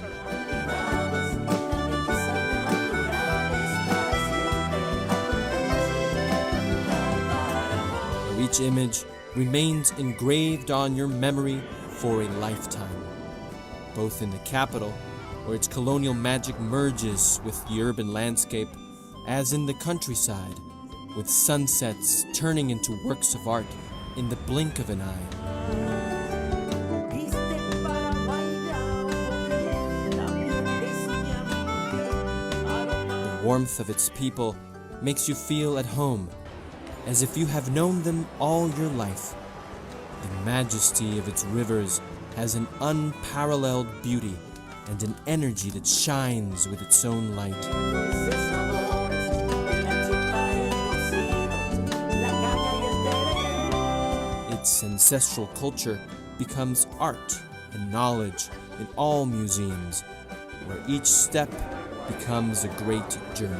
Where each image remains engraved on your memory for a lifetime, both in the capital, where its colonial magic merges with the urban landscape, as in the countryside, with sunsets turning into works of art in the blink of an eye. The warmth of its people makes you feel at home, as if you have known them all your life. The majesty of its rivers has an unparalleled beauty and an energy that shines with its own light. Its ancestral culture becomes art and knowledge in all museums, where each step becomes a great journey.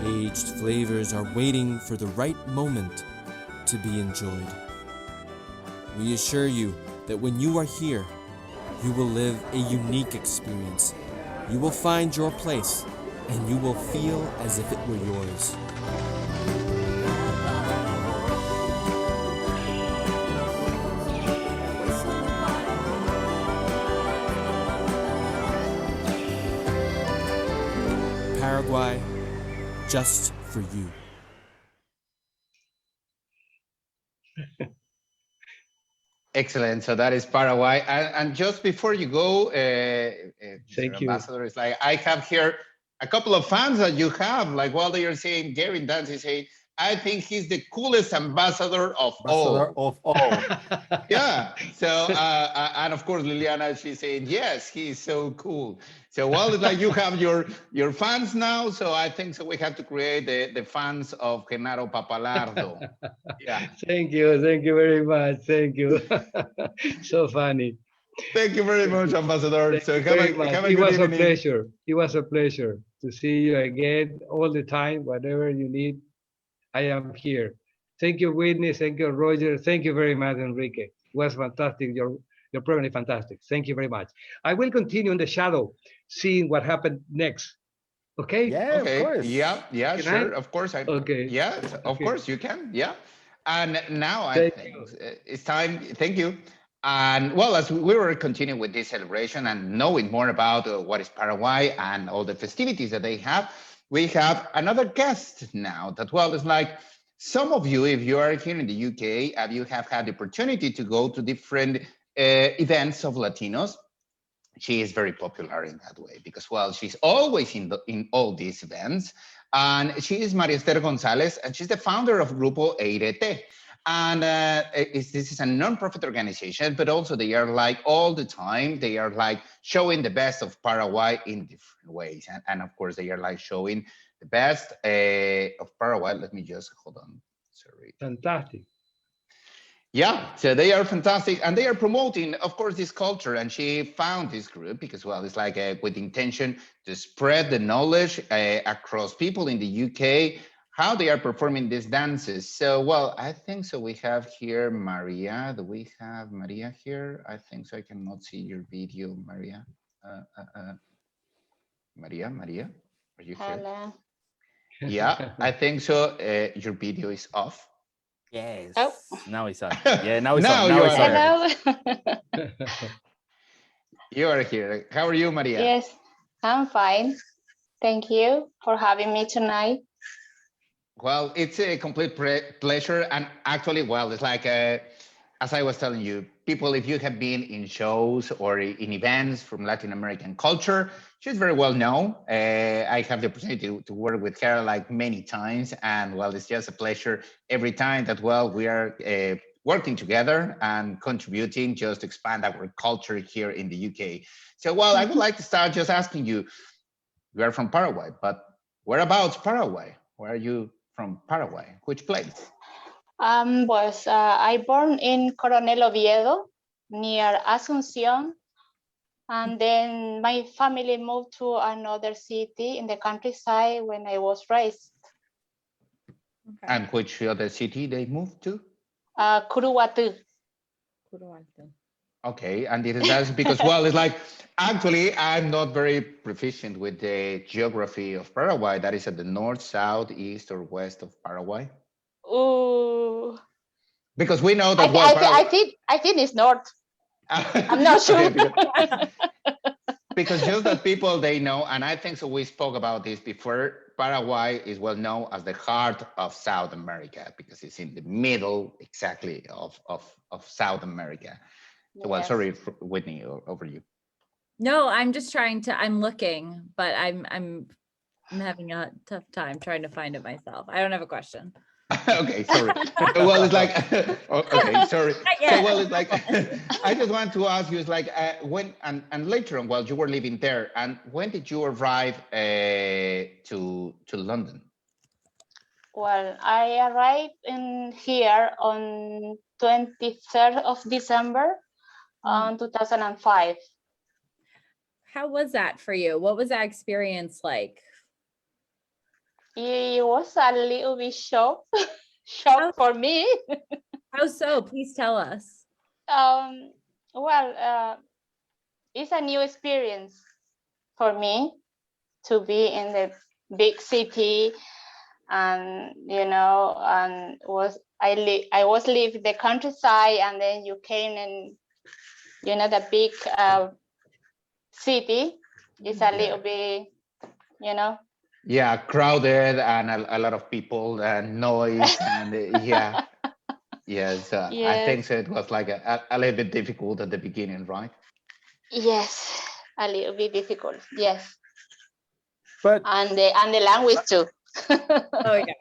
Aged flavors are waiting for the right moment to be enjoyed. We assure you that when you are here, you will live a unique experience. You will find your place, and you will feel as if it were yours. Paraguay just for you. Excellent. So that is Paraguay. And just before you go, Mr. Thank you. Ambassador, it's like I have here a couple of fans that you have. Like while they are saying, Gary Dance is saying, I think he's the coolest ambassador of Ambassador all. of all. Yeah. So and of course Liliana, she's saying yes, he's so cool. So well, it's like you have your fans now. So I think so we have to create the fans of GENARO PAPPALARDO. Yeah. Thank you very much. Thank you. So funny. Thank you very much, Ambassador. Thank So you have very a, much. have a It good was a evening. pleasure. It was a pleasure to see you again all the time. Whatever you need, I am here. Thank you, Whitney. Thank you, Roger. Thank you very much, Enrique. It was fantastic. Your program is fantastic. Thank you very much. I will continue in the shadow, seeing what happened next. Okay? Yeah, Okay. of course. Yeah, Can sure. I? Of course. Okay. Yeah, of Okay. course you can. Yeah. And now I Thank think you. it's time. Thank you. And well, as we were continuing with this celebration and knowing more about what is Paraguay and all the festivities that they have, we have another guest now that, well, is like some of you, if you are here in the UK, and you have had the opportunity to go to different events of Latinos, she is very popular in that way because, well, she's always in all these events. And she is Maria Ester Gonzales, and she's the founder of Grupo EIRETE. And this is a non-profit organization, but also they are like all the time, they are like showing the best of Paraguay in different ways. And of course, they are like showing the best of Paraguay. Let me just, hold on, sorry. Fantastic. Yeah, so they are fantastic and they are promoting, of course, this culture. And she found this group because, well, it's like with intention to spread the knowledge across people in the UK, how they are performing these dances. So, well, I think so. We have here Maria. Do we have Maria here? I think so. I cannot see your video, Maria. Maria, are you here? Hello. Yeah, I think so. Your video is off. Yes. Oh. Now it's on. Yeah, now it's Now on. you Now it's are on. Hello. You are here. How are you, Maria? Yes, I'm fine. Thank you for having me tonight. Well, it's a complete pleasure. And actually, well, it's like, as I was telling you, people, if you have been in shows or in events from Latin American culture, she's very well known. I have the opportunity to work with her like many times. And well, it's just a pleasure every time that, well, we are working together and contributing just to expand our culture here in the UK. So, well, I would like to start just asking you, you are from Paraguay, but whereabouts Paraguay? Where are you from Paraguay? Which place? I born in Coronel Oviedo, near Asunción, and then my family moved to another city in the countryside when I was raised. Okay. And which other city they moved to? Curuguatú. Okay, and that's because, well, it's like, actually, I'm not very proficient with the geography of Paraguay. That is at the north, south, east, or west of Paraguay. Ooh. Because we know that, well, I think it's north. I'm not sure. Okay, because just that people, they know, and I think so we spoke about this before, Paraguay is well known as the heart of South America because it's in the middle exactly of South America. So, well, Yes. sorry, Whitney, over you. No, I'm just trying to, I'm looking, but I'm having a tough time trying to find it myself. I don't have a question. Okay, sorry. Well, it's like, okay, sorry. yet. So, well, it's like, I just want to ask you, it's like, when, and later on, while you were living there, and when did you arrive to London? Well, I arrived in here on 23rd of December, 2005. How was that for you? What was that experience like? It was a little bit shock for me. How so? Please tell us. It's a new experience for me to be in the big city, and I was living the countryside, and then you came and the big city is a little bit Yeah, crowded and a lot of people and noise and yeah. Yes, I think Yes, so. It was like a little bit difficult at the beginning, right? yes, a little bit difficult. Yes, But and the language too. Oh yeah.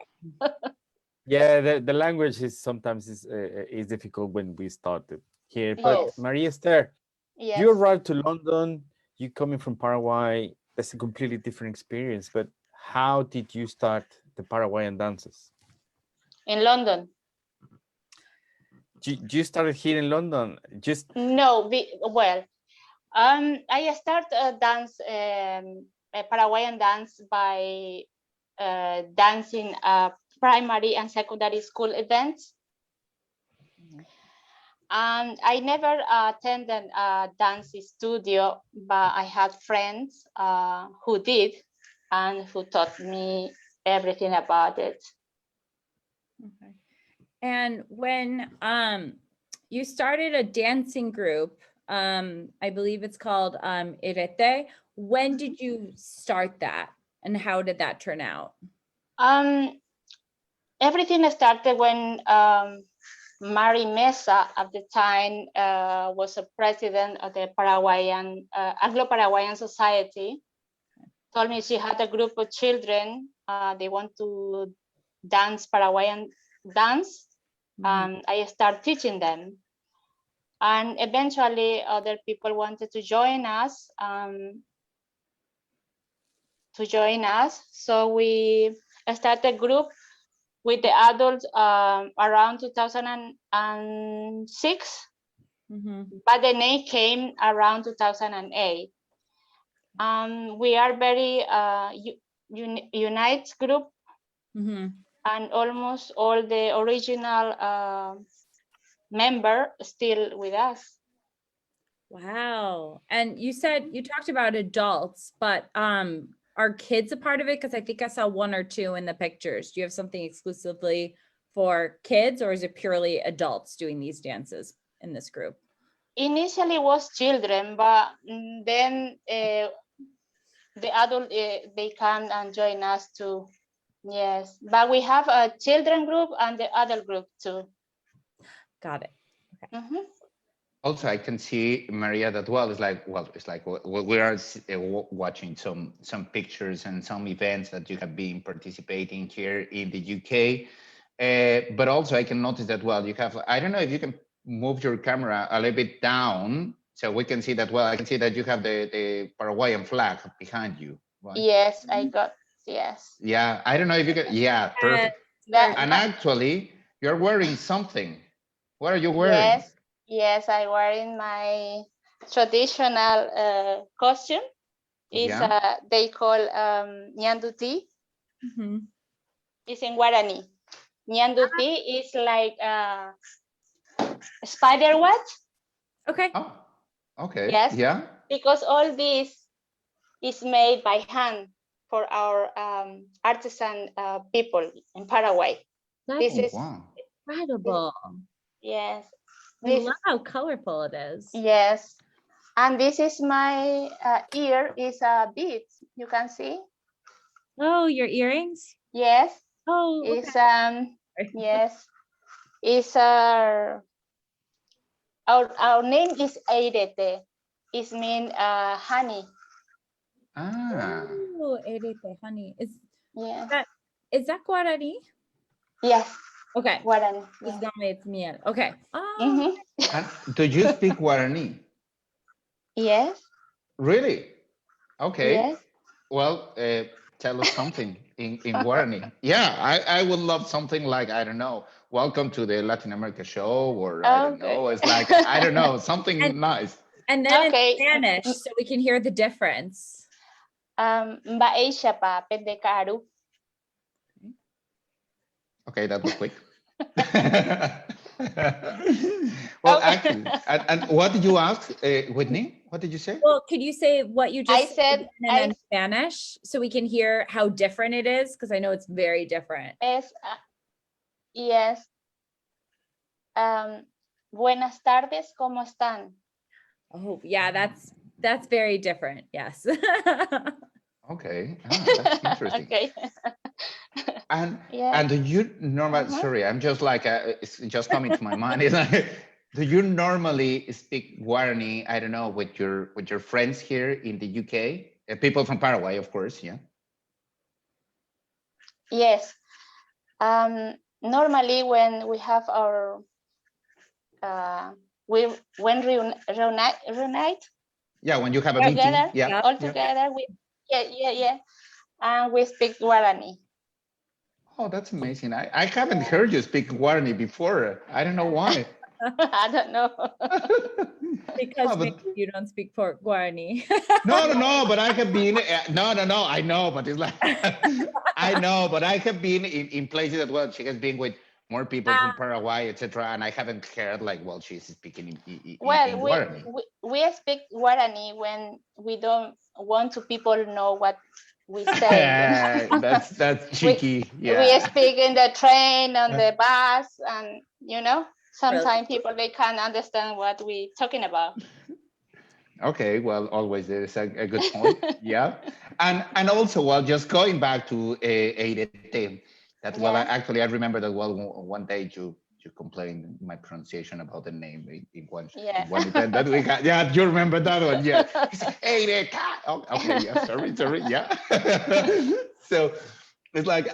yeah, the language is sometimes is difficult when we started here. But Yes, Maria Esther, yes. you arrived to London. You coming from Paraguay. That's a completely different experience. But how did you start the Paraguayan dances? In London. You started here in London. Just No, well, I start dance, a Paraguayan dance by dancing primary and secondary school events. And I never attended a dance studio, but I had friends who did and who taught me everything about it. Okay. And when you started a dancing group, I believe it's called EIRETE. When did you start that, and how did that turn out? Everything started when Mari Mesa at the time was a president of the Paraguayan, Anglo-Paraguayan Society. Told me she had a group of children. They want to dance Paraguayan dance. I started teaching them. And eventually other people wanted to join us. So we started a group with the adults around 2006, but the name came around 2008. We are very united group, and almost all the original member still with us. Wow. And you said you talked about adults, but are kids a part of it? Because I think I saw one or two in the pictures. Do you have something exclusively for kids, or is it purely adults doing these dances in this group? Initially was children, but then the adult they come and join us too. Yes, but we have a children group and the adult group too. Got it. Okay. Also, I can see Maria that well. It's like we are watching some pictures and some events that you have been participating here in the UK. But also, I can notice that well, you have. I don't know if you can move your camera a little bit down so we can see that well. I can see that you have the Paraguayan flag behind you. Right? Yes, I got yes. Yeah, I don't know if you can. Yeah, perfect. And actually, you're wearing something. What are you wearing? Yes, I wearing my traditional costume. Is they call Ñanduti. It's in Guarani. Ñanduti is like spider web. Okay. Oh, okay. Yes. Yeah. Because all this is made by hand for our artisan people in Paraguay. This is incredible. Yes. I love how colorful it is. Yes. And this is my ear is a bead. You can see. Oh, your earrings? Yes. Oh, it's yes. It's our name is Eirete. It means honey. Oh, Eirete, honey. Yes. Is that Guarani? Yes. Okay. Guarani. It's miel. Okay. Oh. And do you speak Guarani? Yes. Really? Okay. Yes. Well, tell us something in Guarani. Yeah, I would love something like, I don't know, welcome to the Latin America show, or I don't know, it's like, I don't know, something nice. And then in Spanish, so we can hear the difference. Okay, that was quick. Well, actually, and what did you ask, Whitney? What did you say? Well, could you say what you just said in Spanish so we can hear how different it is? Because I know it's very different. Yes. Buenas tardes, ¿cómo están? Oh, yeah, that's very different. Yes. Okay, that's interesting. Okay. And Yeah. do you normally? Sorry, I'm just like it's just coming to my mind. Is like, do you normally speak Guarani? I don't know, with your friends here in the UK, people from Paraguay, of course. Yeah. Yes. Normally, when we have our reunite Yeah, when you have a meeting. together, Yeah. all together, we and we speak Guarani. Oh, that's amazing. I haven't heard you speak Guarani before. I don't know why. I don't know. Because Oh, but- maybe you don't speak Guarani. No, but I have been, no, I know, but it's like, I know, but I have been in places that, well, she has been with more people from Paraguay, etc. And I haven't heard like, well, she's speaking in Guarani. we speak Guarani when we don't want to people know what we say. That's cheeky. We Yeah. speak in the train, on the bus, and sometimes people they can't understand what we're talking about. Okay, well, always there's a good point. Yeah, and also, well, just going back to Eireté, that well, actually, I remember that well, one day you complained my pronunciation about the name in one event that we had. Yeah, you remember that one? Yeah, Eireté. Oh, okay, yeah, sorry, yeah. So it's like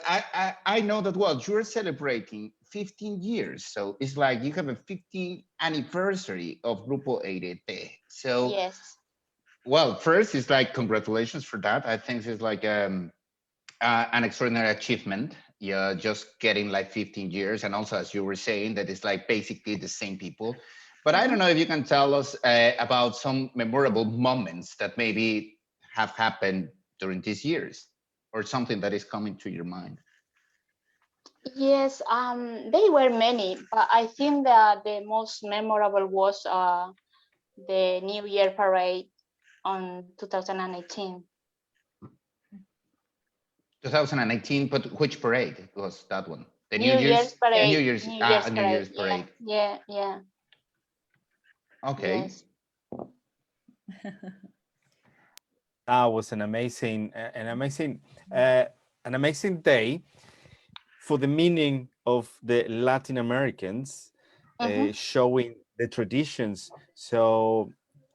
I know that well, you're celebrating 15 years, so it's like you have a 15th anniversary of Grupo EIRETE. So yes, well, first it's like congratulations for that. I think it's like an extraordinary achievement. Yeah, just getting like 15 years, and also as you were saying that it's like basically the same people. But I don't know if you can tell us about some memorable moments that maybe have happened during these years, or something that is coming to your mind. yes. There were many, but I think that the most memorable was the New Year parade on 2018. 2019, but which parade was that one? The New Year's parade. New Year's parade. Yeah. Okay. Yes. That was an amazing day for the meaning of the Latin Americans, showing the traditions. So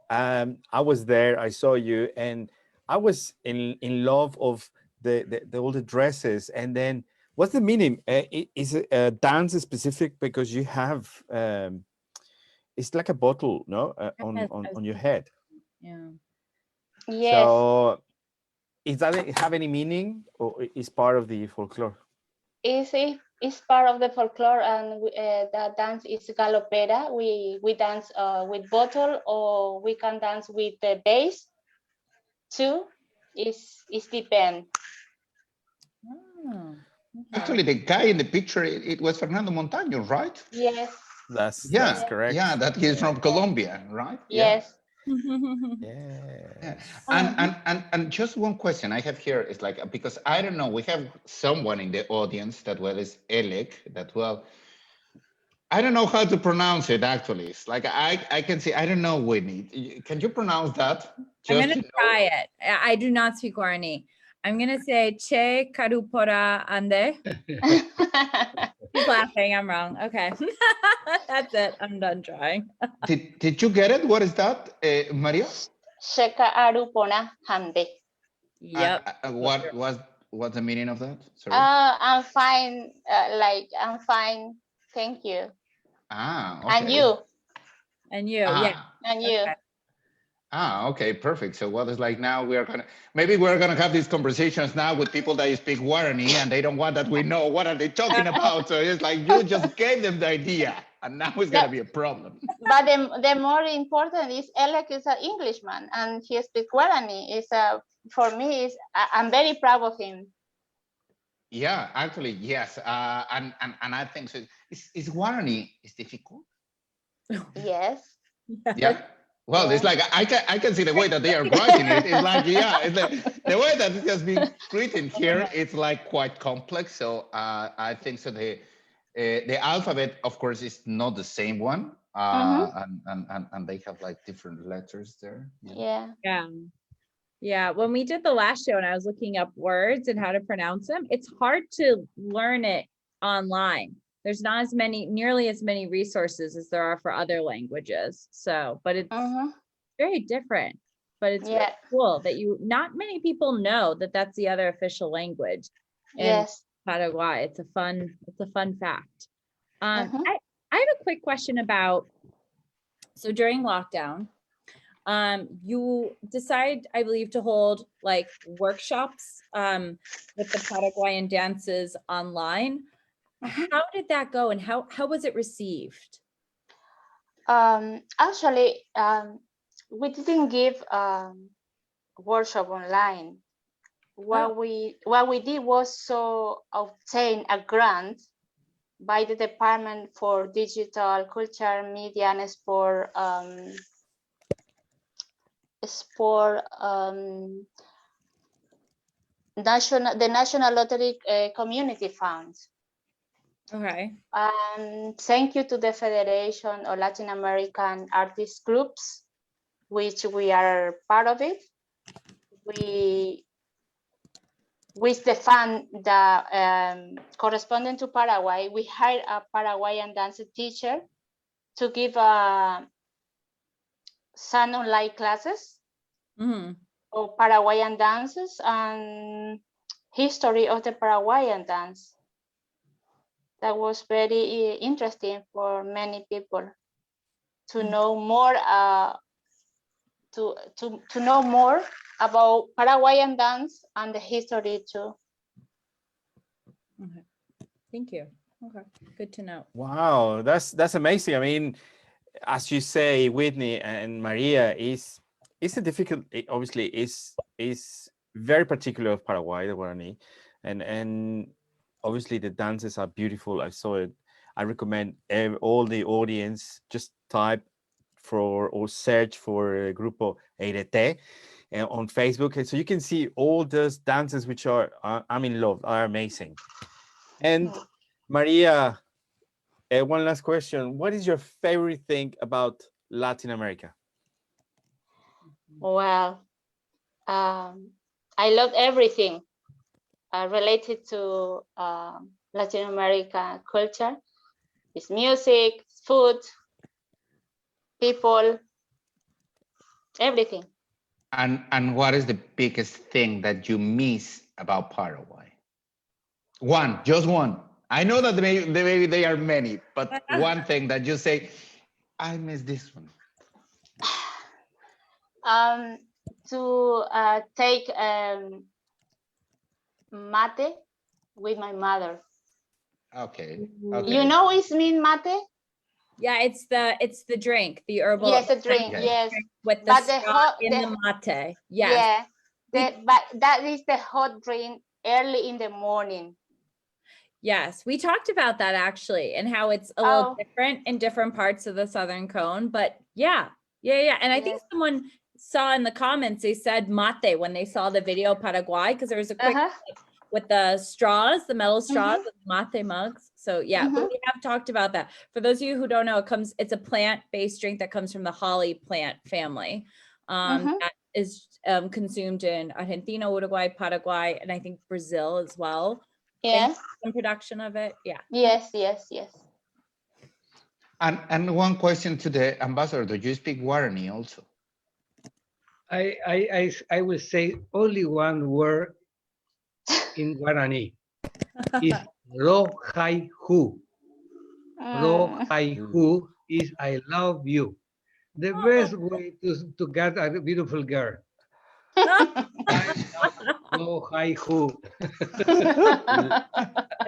I was there, I saw you, and I was in love of all the dresses. And then what's the meaning? Is it a dance specific because you have it's like a bottle, no, on your head. Yeah. Yes. So does that have any meaning, or is part of the folklore? It's part of the folklore, and that dance is galopera. We dance with bottle, or we can dance with the bass too. It's depend. Oh, okay. Actually, the guy in the picture, it was Fernando Montaño, right? Yes. That's correct. Yeah, that he's from Colombia, right? Yes. Yeah. And just one question I have here is like, because I don't know, we have someone in the audience that well is Elek, that well, I don't know how to pronounce it actually. It's like I can say I don't know, Whitney. Can you pronounce that? I'm gonna try it. I do not speak Guarani. I'm gonna say Che Karupora Ande. He's laughing. I'm wrong. Okay. That's it. I'm done trying. Did you get it? What is that, Maria? Sheka arupona hande. Yep. What's the meaning of that? Sorry. I'm fine. I'm fine. Thank you. Okay. And you. And you. Yeah. And you. Okay. Okay, perfect. So what is like now we're gonna have these conversations now with people that speak Guarani and they don't want that we know what are they talking about. So it's like you just gave them the idea and now it's gonna be a problem. But the more important is Elek is an Englishman and he speaks Guarani. For me I'm very proud of him. Yeah, actually, yes. And I think so. Is Guarani is difficult? Yes. Yeah. Well, it's like I can see the way that they are writing it. It's like it's like, the way that it has been written here. It's like quite complex. So I think so. The alphabet, of course, is not the same one. And they have like different letters there. Yeah. Yeah, when we did the last show and I was looking up words and how to pronounce them, it's hard to learn it online. There's not nearly as many resources as there are for other languages. So, but it's very different. But it's really cool that not many people know that that's the other official language in Paraguay. It's a fun fact. I have a quick question about, so during lockdown, you decide, I believe, to hold like workshops with the Paraguayan dances online. How did that go and how was it received? Actually, we didn't give workshop online. What we did was to obtain a grant by the Department for Digital Culture, Media and Sport, the National Lottery Community Fund. Okay. Thank you to the Federation of Latin American Artist Groups, which we are part of it. With the fund that corresponding to Paraguay, we hired a Paraguayan dance teacher to give some online classes of Paraguayan dances and history of the Paraguayan dance. That was very interesting for many people to know more to know more about Paraguayan dance and the history too. Okay. Thank you. Okay, good to know. Wow, that's amazing. I mean, as you say, Whitney and Maria, is a difficult. Obviously, is very particular of Paraguay, the Guarani, and obviously the dances are beautiful. I saw it. I recommend all the audience just type for or search for Grupo EIRETE on Facebook, and so you can see all those dances which are I'm in love, are amazing. And Maria, one last question: what is your favorite thing about Latin America? Well, I love everything related to Latin American culture. It's music, food, people, everything. And what is the biggest thing that you miss about Paraguay? One, just one. I know that maybe they are many, but one thing that you say, I miss this one. To take mate with my mother. Okay. You know what it means, mate? Yeah, it's the drink, the herbal. Yes, a drink. Yes, with the straw in the mate. Yes. Yeah, but that is the hot drink early in the morning. Yes, we talked about that actually, and how it's a little different in different parts of the Southern Cone. But yeah. And I think someone saw in the comments, they said mate when they saw the video Paraguay, because there was a quick clip with the straws, the metal straws, with mate mugs. So yeah, but we have talked about that. For those of you who don't know, it's a plant-based drink that comes from the holly plant family. That is consumed in Argentina, Uruguay, Paraguay, and I think Brazil as well. Yes. Some production of it. Yeah. Yes. And one question to the ambassador: do you speak Guarani also? I will say only one word in Guarani. Is ro hai hu. Ro hai hu is I love you. The best way to get a beautiful girl. Ro hai hu.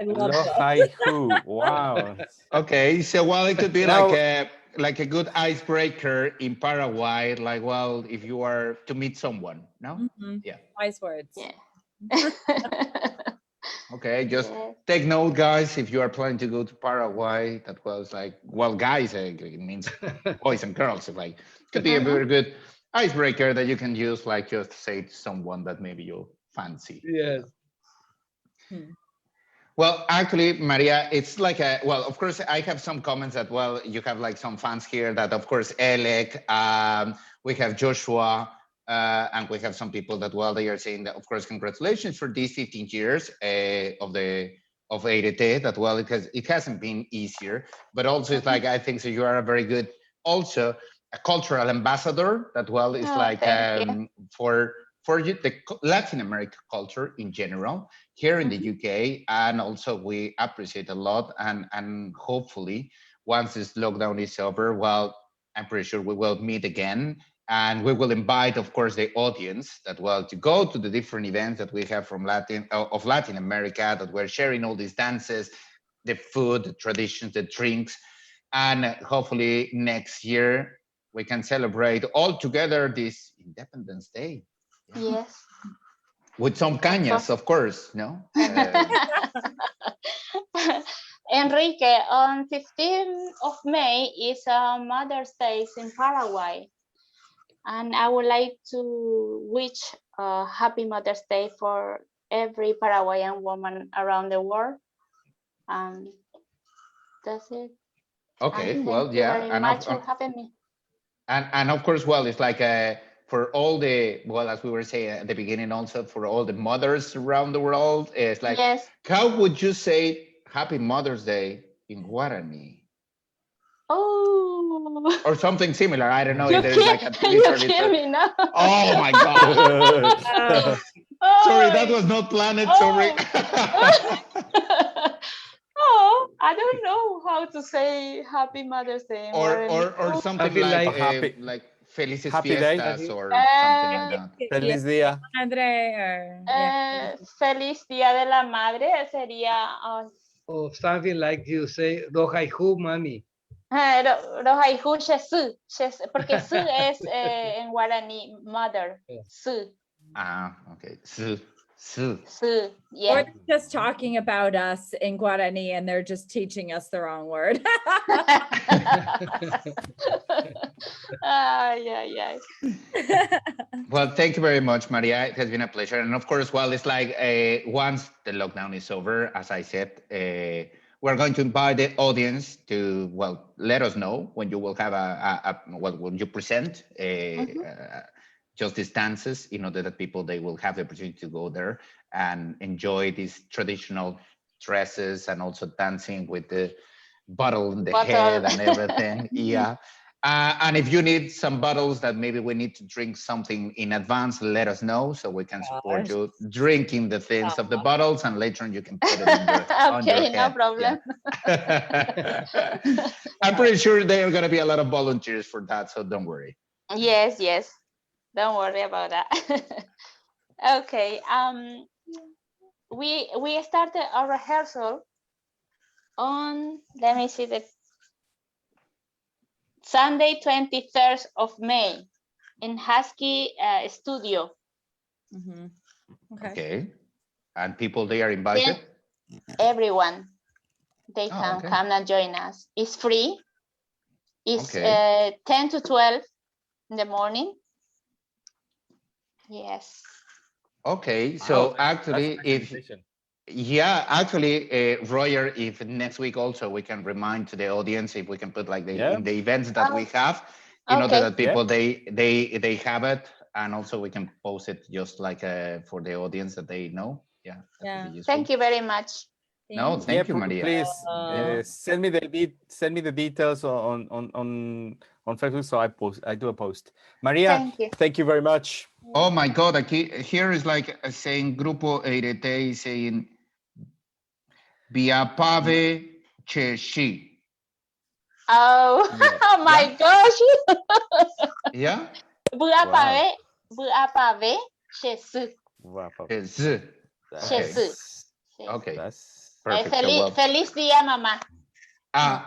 Lo hai hu. Wow. Okay, so well, it could be like a good icebreaker in Paraguay. Like, well, if you are to meet someone, no? Yeah. Wise words. Yeah. Okay, just take note, guys. If you are planning to go to Paraguay, that was like, well, guys, it means boys and girls. Like, could be a very good icebreaker that you can use, like, just say to someone that maybe you fancy. Yes. Well, actually, Maria, it's like well, of course, I have some comments that, well, you have like some fans here that, of course, Alec, we have Joshua, And we have some people that, well, they are saying that, of course, congratulations for these 15 years of EIRETE, that, well, it hasn't been easier, but also it's like, I think so you are a very good, also a cultural ambassador that, well, it's like for you, the Latin American culture in general here in the UK, and also we appreciate a lot, and hopefully once this lockdown is over, well, I'm pretty sure we will meet again, and we will invite, of course, the audience that, well, to go to the different events that we have from Latin America, that we're sharing all these dances, the food, the traditions, the drinks, and hopefully next year we can celebrate all together this Independence Day. Yes. With some cañas, of course, no? Enrique, on 15th of May is Mother's Day in Paraguay. And I would like to wish a happy Mother's Day for every Paraguayan woman around the world. That's it. Okay, and well, yeah. Thank you very much for having me. And of course, well, it's like for all the, well, as we were saying at the beginning, also for all the mothers around the world, it's like, Yes. How would you say Happy Mother's Day in Guarani? Oh. Or something similar. I don't know You if there's like a you kill me now. Oh my God. Sorry, that was not planned. Sorry. Oh, I don't know how to say Happy Mother's Day. Or something like Felices Happy Fiestas day. or something like that. Feliz día. Madre, or Feliz Día de la Madre sería Or something like you say, Rohaihu Mami. Rohaihu Shesu, porque Su es en guaraní mother. Su. Ah, okay. Su. Yeah. Or just talking about us in Guarani and they're just teaching us the wrong word. Yeah. Well, thank you very much, Maria. It has been a pleasure. And of course, well, it's like once the lockdown is over, as I said, we're going to invite the audience to, well, let us know when you will have when you present just these dances, in order that people, they will have the opportunity to go there and enjoy these traditional dresses and also dancing with the bottle in the head and everything. Yeah. And if you need some bottles that maybe we need to drink something in advance, let us know so we can support you drinking the things of the bottles, and later on you can put it on your, on your head. No problem. Yeah. I'm pretty sure there are going to be a lot of volunteers for that, so don't worry. Yes. Don't worry about that. Okay. We started our rehearsal on, let me see, the Sunday 23rd of May in Husky studio. Okay. And people, they are invited? Everyone, they can come and join us. It's free. It's 10 to 12 in the morning. Yes. Okay, so actually, Roger, if next week also we can remind to the audience, if we can put like in the events that we have, in order that people they have it, and also we can post it just like for the audience that they know. Yeah. Thank you very much. No, thank you, Maria. Please send me the details on Facebook, so I do a post. Maria, thank you very much. Oh my God! Here is like saying Grupo EIRETE, saying Biapave Cheshi. Oh, oh my gosh! Yeah. Buapave Chesu. Okay. Perfect. Feliz día, mamá.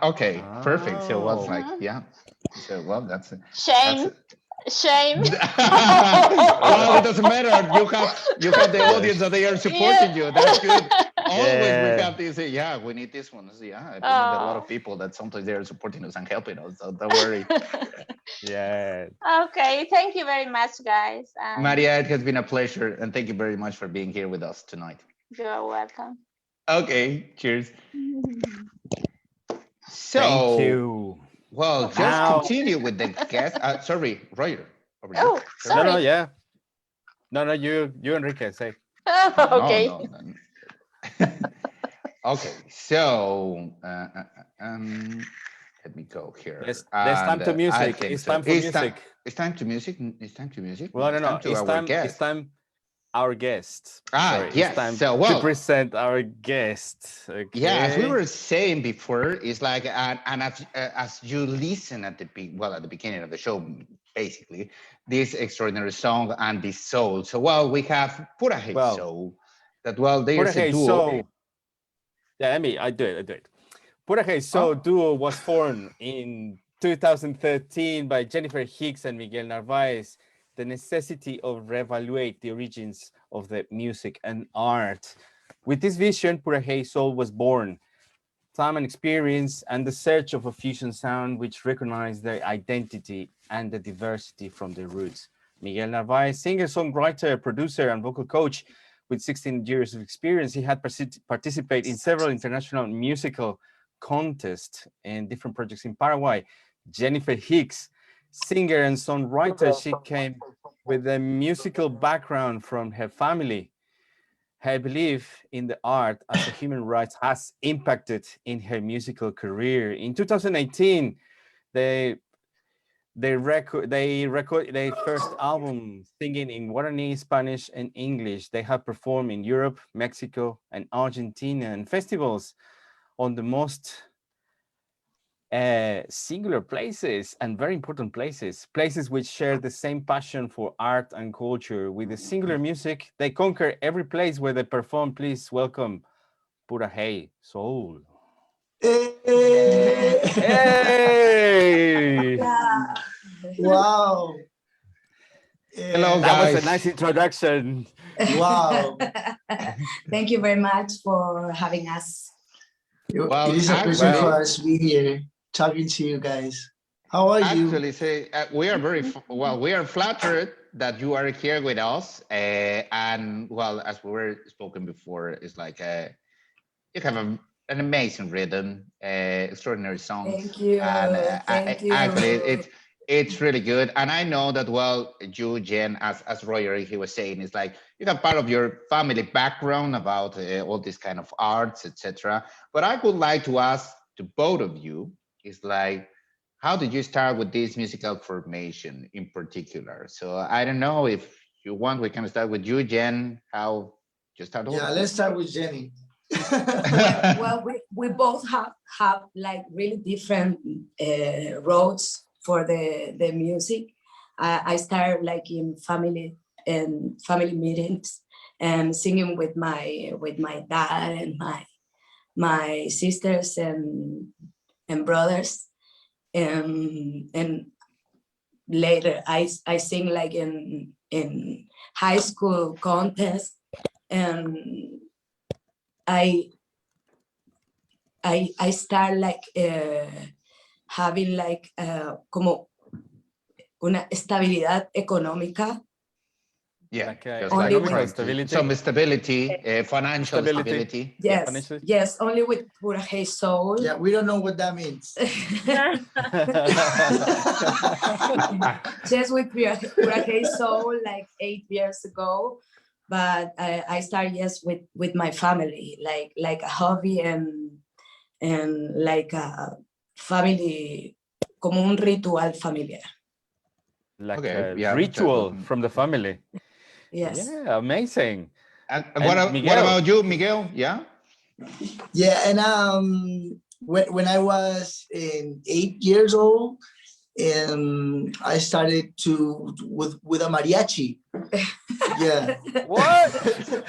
Okay. Perfect. So what's like, So well, that's it. Shame. Well, it doesn't matter. You have the audience that they are supporting you. That's good. Always we have this. Yeah, we need this one. Yeah, we need a lot of people that sometimes they are supporting us and helping us. So don't worry. Okay. Thank you very much, guys. Maria, it has been a pleasure, and thank you very much for being here with us tonight. You're welcome. Okay. Cheers. So, thank you. Well, just continue with the guest. Sorry, Roger. Over Oh, you. No, no, sorry. yeah. No, you Enrique, say. Okay. No, no, no. Okay, so let me go here. There's time to And I music. think It's so. time for music. It's time to music. It's time to music. Well, no, It's no. time to our It's guest. time our guest. Ah, Sorry, yes. it's time So, to well, present our guest. Okay. yeah, as we were saying before, it's like, and as you listen at the at the beginning of the show, basically, this extraordinary song and this soul. So, well, we have PURAHEI Soul. That there's a PURAHEI duo. Soul. Yeah, I do it. PURAHEI Soul Duo was formed in 2013 by Jennifer Hicks and MiguelNarváez. The necessity of reevaluate the origins of the music and art. With this vision, PURAHEI Soul was born. Time and experience and the search of a fusion sound which recognized their identity and the diversity from their roots. MiguelNarváez, singer, songwriter, producer, and vocal coach with 16 years of experience, he had participated in several international musical contests and different projects in Paraguay. Jennifer Hicks, singer and songwriter, she came with a musical background from her family. Her belief in the art as a human right has impacted in her musical career. In 2018, they record their first album singing in Guarani, Spanish, and English. They have performed in Europe, Mexico, and Argentina, and festivals on the most singular places and very important places which share the same passion for art and culture. With the singular music, they conquer every place where they perform. Please welcome PURAHEI Soul. Hey! Wow. Hello, That guys. was a nice introduction. Wow. Thank you very much for having us. Well, It is a pleasure actually- for us to be here talking to you guys. How are you? Actually, say we are very we are flattered that you are here with us. And well, as we were spoken before, it's like you have an amazing rhythm, extraordinary songs. Thank you. And Thank you. actually, it's really good. And I know that you, Jen, as Roger he was saying, it's like you have part of your family background about all this kind of arts, etc. But I would like to ask to both of you, is like, how did you start with this musical formation in particular? So I don't know if you want, we can start with you, Jen. How you start? Yeah, let's start with Jenny. Well, we both have like really different roads for the music. I started like in family meetings and singing with my dad and my sisters and brothers, and later I sing like in high school contests, and I start like having like como una estabilidad económica. Yeah, Like, just only like with- trying to- stability. some stability, financial stability. Yes, financially. yes, only with PURAHEI Soul. Yeah, we don't know what that means. Just with PURAHEI Soul like 8 years ago, but I started with my family, like a hobby and like a family, como un ritual familiar. Like Okay, a yeah, ritual so- from the family. Yes. Yeah, amazing. And And what Miguel? about you, Miguel? Yeah. Yeah, and when I was 8 years old, I started with a mariachi. Yeah. What?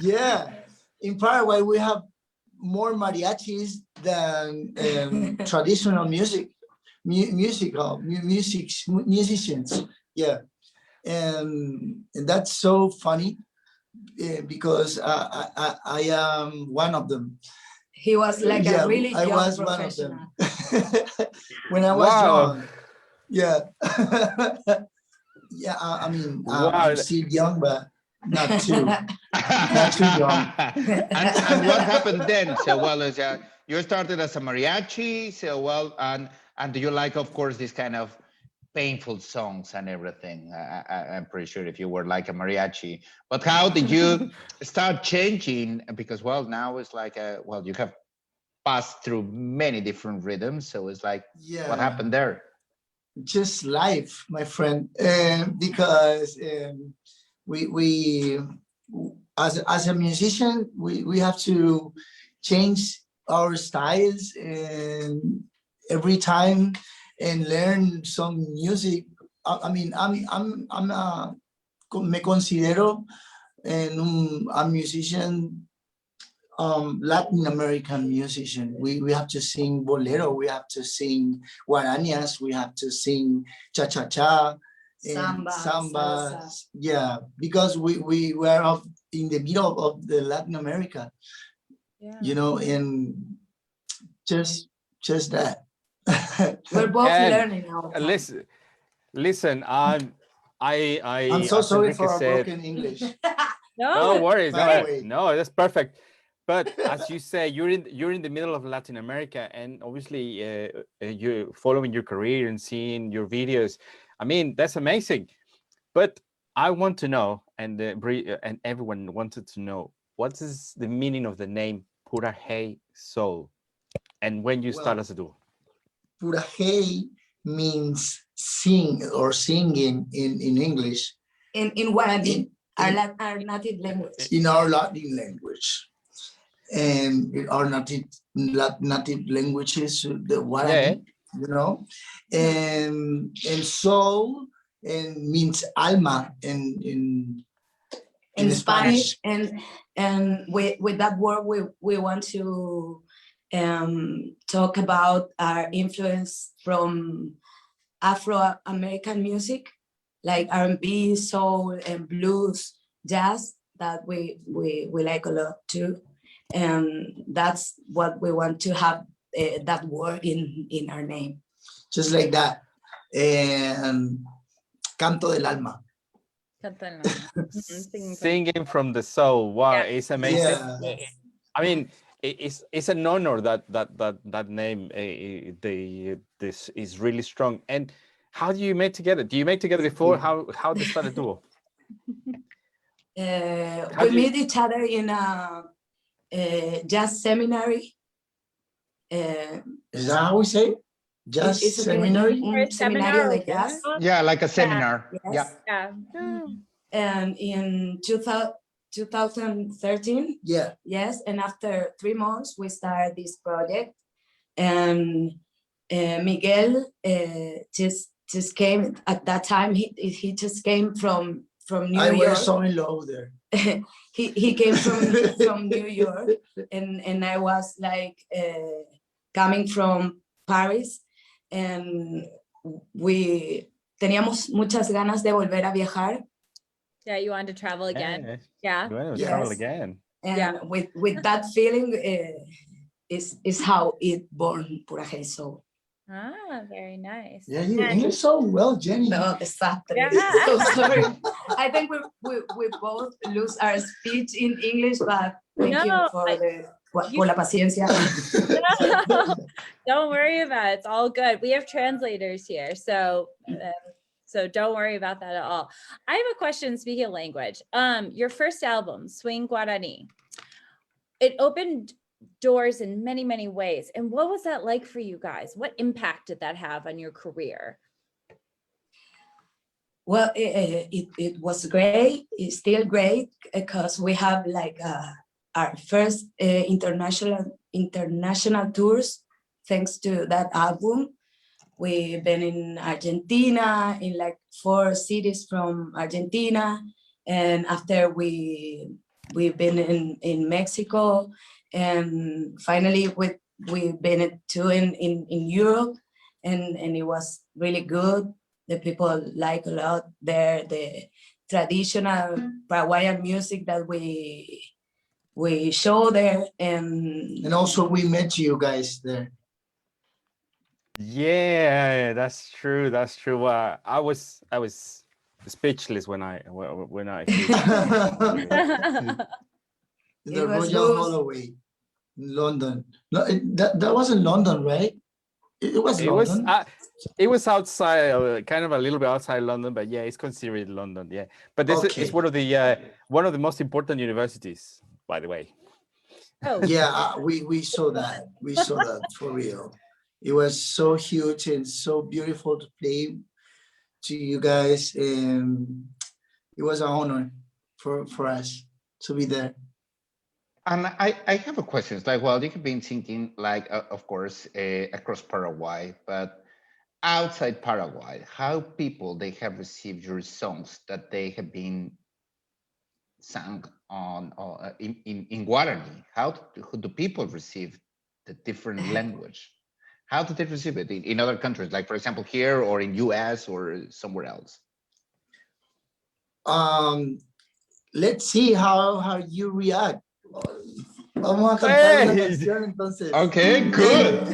Yeah. In Paraguay, we have more mariachis than traditional musicians. Yeah. And that's so funny because I am one of them. He was like Yeah, a really I young was one of them. professional. When I was Wow. young. Yeah. Yeah, I mean, Wow. I'm still young, but not too. Not too young. and what happened then? So well, as you started as a mariachi. So well, and do you like, of course, this kind of painful songs and everything. I'm pretty sure if you were like a mariachi. But how did you start changing? Because, well, now it's like, well, you have passed through many different rhythms. So it's like, Yeah. what happened there? Just life, my friend. Because we as a musician, we have to change our styles and every time and learn some music. I mean, me considero a musician, Latin American musician. We have to sing bolero, we have to sing guaranias, we have to sing cha-cha-cha, Samba, samba. salsa. Yeah, because we were in the middle of the Latin America, you know, and just that. We're both And, learning now. Listen, I'm so as sorry Enrique for our said, broken English. no worries, By the way. no, that's perfect. But as you say, you're in the middle of Latin America, and obviously you're following your career and seeing your videos. I mean, that's amazing. But I want to know, and everyone wanted to know, what is the meaning of the name PURAHEI Soul, and when you start as a duo? Purahei means sing or singing in English. In Guarani, our native language. In our Latin language. And in our native languages, the Guarani, you know. And soul means alma in Spanish. And with that word we want to talk about our influence from Afro-American music, like R&B, soul, and blues, jazz, that we like a lot too. And that's what we want to have, that word in our name. Just like that. And Canto del Alma. Singing from the soul. Wow, Yeah. it's amazing. Yeah. I mean, it's an honor that name. This is really strong. And how do you make together? Do you make together before? How they started duo? We meet each other in a jazz seminary. Is that how we say it? Jazz It's seminary? Seminario de jazz. Yeah, like a seminar. Yes. Yeah. And in 2013, yeah, yes, and after 3 months we started this project, and Miguel just came at that time. He just came from New York. I was so in love there. he came from New York, and I was like coming from Paris, and we teníamos muchas ganas de volver a viajar. Yeah, you wanted to travel again. Yeah. Yeah. Travel again. And with that feeling is how it born Purahei Soul. Ah, very nice. Yeah, you English so well, Jenny. No, desastre. Yeah. So sorry. I think we both lose our speech in English, but thank you por la paciencia. Don't worry about it. It's all good. We have translators here, so don't worry about that at all. I have a question, speaking of language. Your first album, Swing Guarani, it opened doors in many, many ways. And what was that like for you guys? What impact did that have on your career? Well, it was great. It's still great because we have like our first international tours thanks to that album. We've been in Argentina, in like 4 cities from Argentina, and after we've been in Mexico, and finally we've been too in Europe, and it was really good. The people like a lot there the traditional Paraguayan music that we show there, and also we met you guys there. Yeah, that's true. That's true. I was speechless when I the Royal Holloway in London. No, that was in London, right? It was It was London. it was outside, kind of a little bit outside London, but yeah, it's considered London. Yeah, but this is one of the most important universities, by the way. Oh, Yeah, we saw that. We saw that for real. It was so huge and so beautiful to play to you guys, and it was an honor for us to be there. And I have a question. It's like, well, you have been thinking, like, of course, across Paraguay, but outside Paraguay, how people they have received your songs that they have been sung on in Guarani? How do people receive the different language? How do they receive it in other countries, like for example here or in US or somewhere else? Let's see how you react. Vamos a cantar una canción entonces. Okay, good.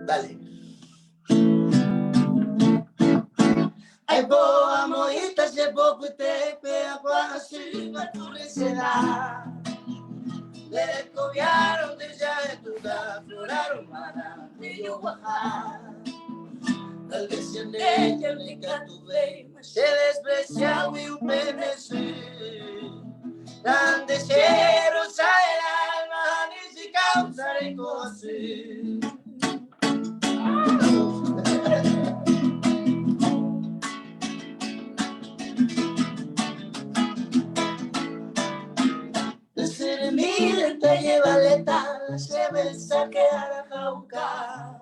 Dale. Ai boa moita se pouco te pea quase na tureceda. Le coviaron de ya estuda floraron mana de yo bajar. Tal vez en ella única tuve se desprecia y un PNC. Tan deseos el alma ni si causa de cosas. Te lleva letal, se besa que hará jauca.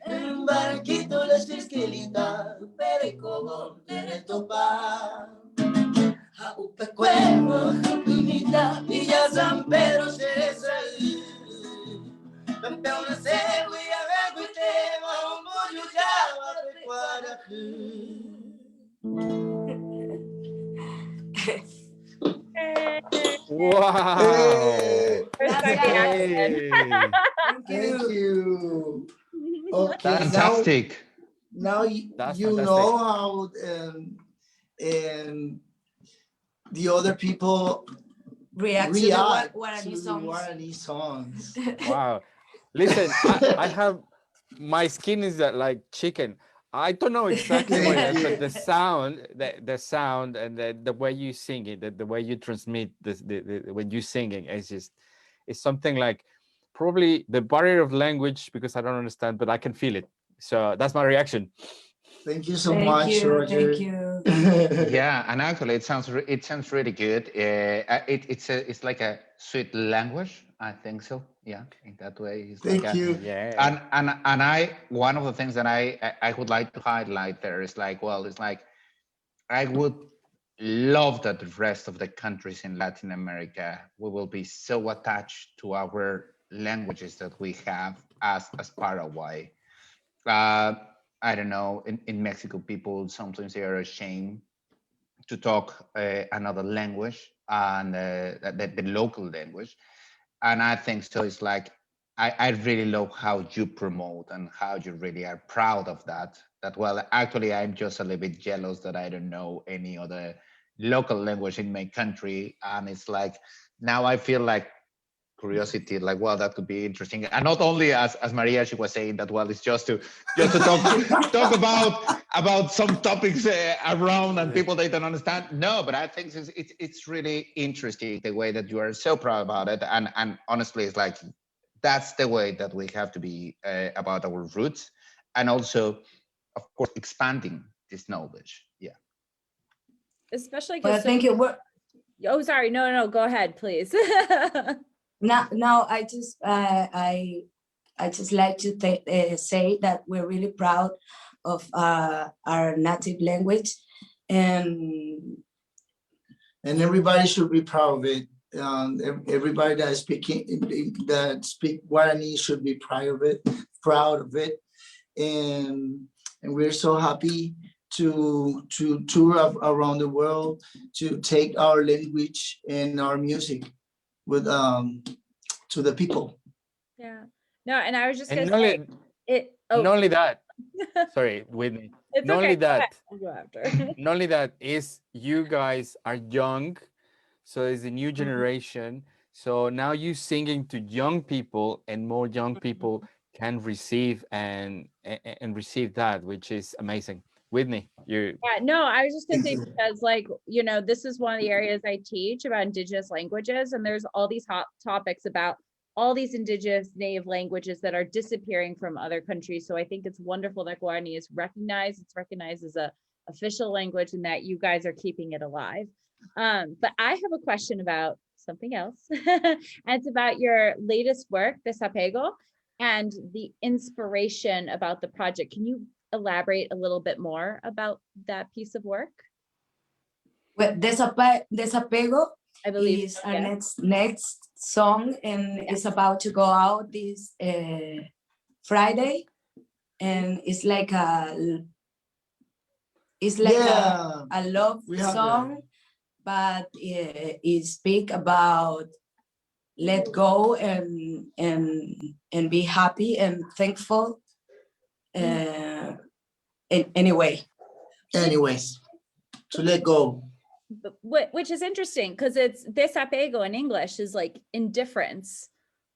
En un barquito las esquelitas, pero y como te topa. A un pecuero, a Pinita, Villa San Pedro, Cereza. Campeón de cebo y a ver que te va un bollo ya va de Guarajú. Wow. Thank you. Okay, Fantastic. Now you fantastic. know how the other people react to the Guarani songs. Wow. Listen, I have, my skin is like chicken. I don't know exactly what it is, but the sound and the way you sing it, the way you transmit when you singing is just, it's something like probably the barrier of language, because I don't understand, but I can feel it. So that's my reaction. Thank you so much, Roger. Thank you. Yeah, and actually it sounds really good. It's like a sweet language. I think so. Yeah, in that way. It's Thank like you. Yeah. And one of the things that I would like to highlight there is like, well, it's like I would love that the rest of the countries in Latin America, we will be so attached to our languages that we have as Paraguay. I don't know, in Mexico, people sometimes they are ashamed to talk another language and the local language. And I think so. It's like, I really love how you promote and how you really are proud of that. That, well, actually, I'm just a little bit jealous that I don't know any other local language in my country. And it's like, now I feel like curiosity, like, well, that could be interesting. And not only as Maria, she was saying that, well, it's just to talk about some topics around and people they don't understand. No, but I think it's really interesting the way that you are so proud about it. And honestly, it's like, that's the way that we have to be about our roots. And also, of course, expanding this knowledge. Yeah. especially Well, because thank you. oh, sorry, no, go ahead, please. Now, I just like to say that we're really proud of our native language, and everybody should be proud of it. Everybody that speak Guarani should be proud of it, and we're so happy to tour around the world, to take our language and our music with to the people. Yeah, no, and I was just gonna And say it. not Oh, only that, sorry, Whitney. it's Not okay. only Go ahead. that, I'll go after. not only that, is you guys are young, so it's the new generation. So now you singing to young people, and more young people can receive and receive that, which is amazing. Whitney, you. Yeah, no, I was just gonna say, Thank you. because like, this is one of the areas I teach about indigenous languages, and there's all these hot topics about all these indigenous native languages that are disappearing from other countries. So I think it's wonderful that Guarani is recognized. It's recognized as a official language and that you guys are keeping it alive. But I have a question about something else. And it's about your latest work, Desapego, and the inspiration about the project. Can you elaborate a little bit more about that piece of work? Well, Desapego I believe is so, our yeah. next song, and it's about to go out this Friday, and it's like a Yeah, a love we have song, but it speak about let go and be happy and thankful. Anyway. anyways, to let go. Which is interesting because it's desapego in English is like indifference.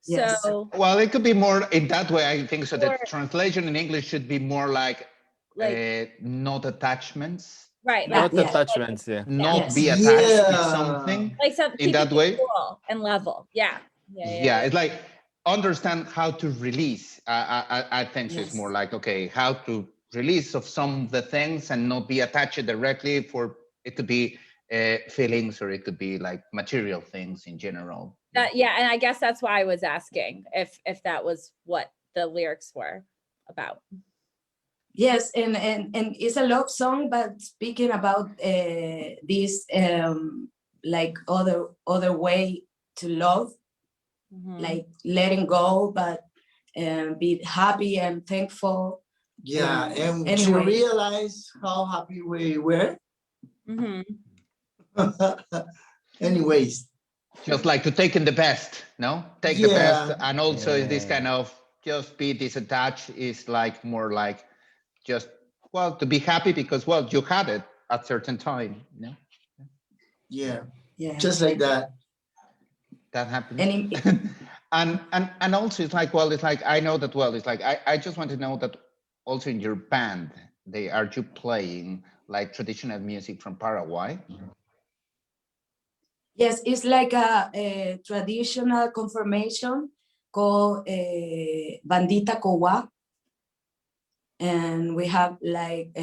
Yes. So Well, it could be more in that way, I think. So the Or- translation in English should be more like not attachments, right, Yeah, Not yeah. attachments, yeah. not Yes. be attached Yeah. to something. like some In that keeping it way? cool and level. Yeah. Yeah, it's like understand how to release. I think so. It's Yes. more like, okay, how to release of some of the things and not be attached directly. For it could be feelings, or it could be like material things in general. Yeah, and I guess that's why I was asking if that was what the lyrics were about. Yes, and it's a love song, but speaking about this like other way to love, Mhm. like letting go, but be happy and thankful. Yeah, and to Anyway. realize how happy we were. Mhm. Anyways, Just like to take in the best, no? Take the Yeah. best. And also is this Yeah. kind of just be disattached is like more like just, well, to be happy because, well, you had it at certain time, you know? yeah, Yeah. just like that. That happens. And it- and also it's like, well, it's like, I know that, well, it's like, I just want to know that also in your band, are you playing like traditional music from Paraguay? Yes, it's like a traditional confirmation called Bandita Cowa. And we have like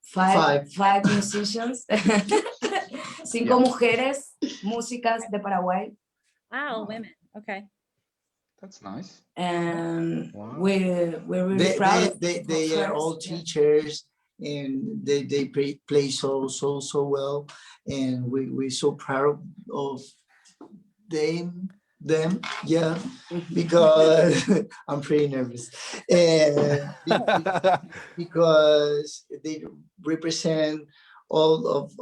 five musicians, cinco mujeres músicas de Paraguay. Wow, women. Okay. That's nice. And Wow. we're really proud. They are all teachers, and they play so well, and we're so proud of them, yeah, because I'm pretty nervous, and because they represent all of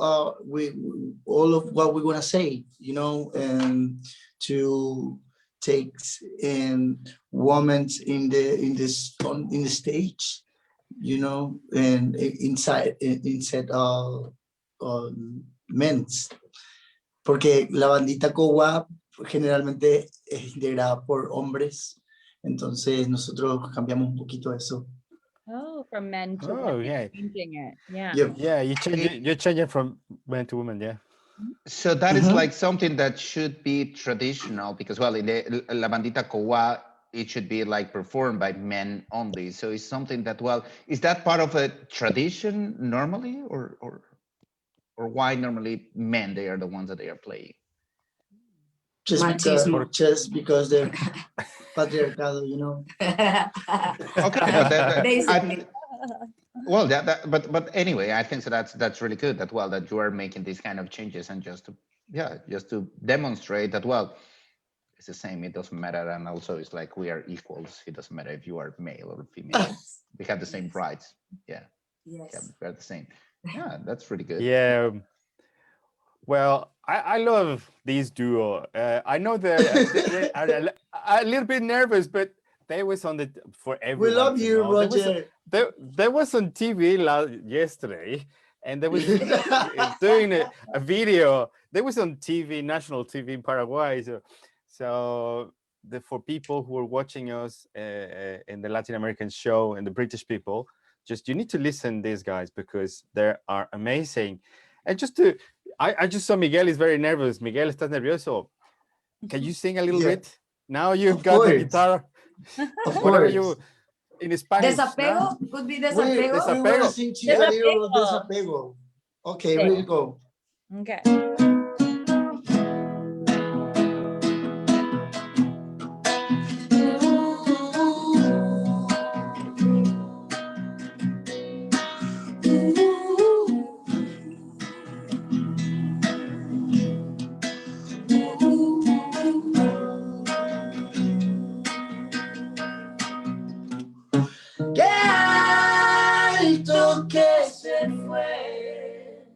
all of what we want to say, you know, and to take in women in the stage, you know, and inside men's, porque la bandita Cowa generalmente es integrada por hombres, entonces nosotros cambiamos un poquito eso. Oh, from men to Oh, women, yeah. changing it. Yeah. Yep. Yeah, you change it from man to woman, yeah. So that is Mhm. like something that should be traditional because, well, in the La Bandita Cowa, it should be like performed by men only. So it's something that, well, is that part of a tradition normally, or why normally men, they are the ones that they are playing? Machismo. Because they're patriarchal, you know. Okay, but Basically. well, but anyway, I think so. That's really good. That, well, that you are making these kind of changes, and just to demonstrate that, well, it's the same. It doesn't matter, and also it's like we are equals. It doesn't matter if you are male or female. We have the same rights. Yeah, Yes. we are the same. Yeah, that's really good. Yeah. Well, I love this duo. I know they are a little bit nervous, but they was on for everyone. We love to you, know. Roger. They was on TV yesterday, and they was doing a video. They was on TV, national TV in Paraguay. So for people who are watching us in the Latin American show and the British people, you need to listen to these guys because they are amazing. And I just saw Miguel is very nervous. Miguel, ¿estás nervioso? Can you sing a little bit? Now you've got the guitar. Whatever you in Spanish. Desapego could be desapego. We want to sing to you a little desapego. Okay, ready to go. Okay. Que se fue,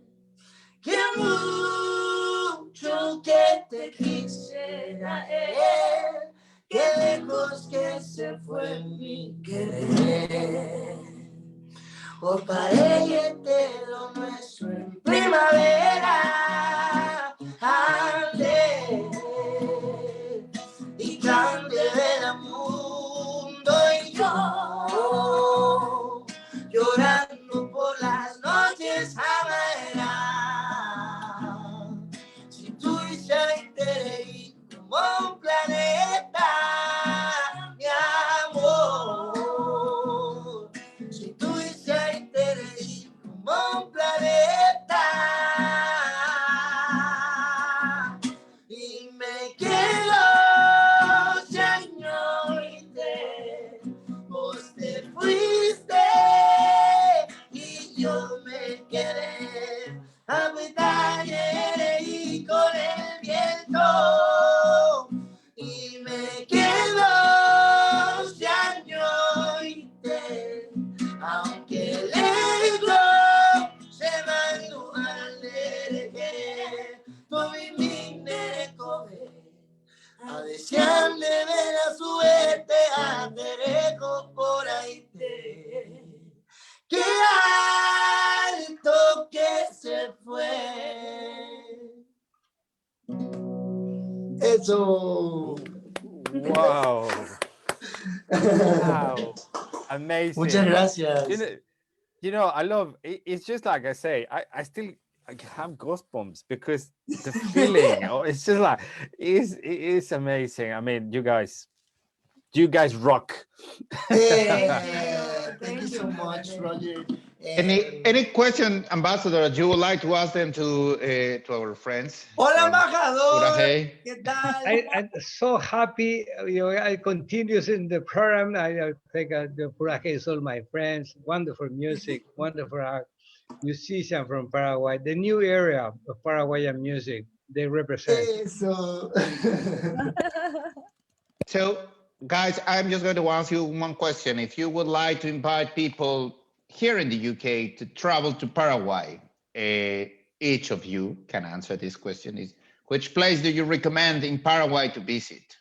que mucho que te quisiera él, que lejos que se fue mi querer. Por pareguete lo nuestro en primavera, ande y grande del mundo y yo llorando por las noches amaeras. Si tú y yo te como un planeta, mi amor. Si tú y yo te como un planeta, y me quedo, señorita, vos te fuiste. Yo me quedé a mitad y con el viento y me quedo ya yo y te, aunque lejos se mandó al derecho, tú mi coge a desearle ver la suerte a derecho por ahí te. ¡Qué alto que se fue! Eso. Wow. Wow. Amazing. Muchas gracias. You know, I love it. It's just like I say, I still have goosebumps because the feeling, it's just like, it is amazing. I mean, you guys rock. Thank you so much, Roger. Any question, Ambassador, you would like to ask them to our friends? Hola, embajador. PURAHEI. ¿Qué tal? I'm so happy. I continue in the program. I think the PURAHEI Soul, my friends, wonderful music, wonderful musician from Paraguay. The new area of Paraguayan music they represent. So, guys, I'm just going to ask you one question. If you would like to invite people here in the UK to travel to Paraguay, each of you can answer this question. Is which place do you recommend in Paraguay to visit?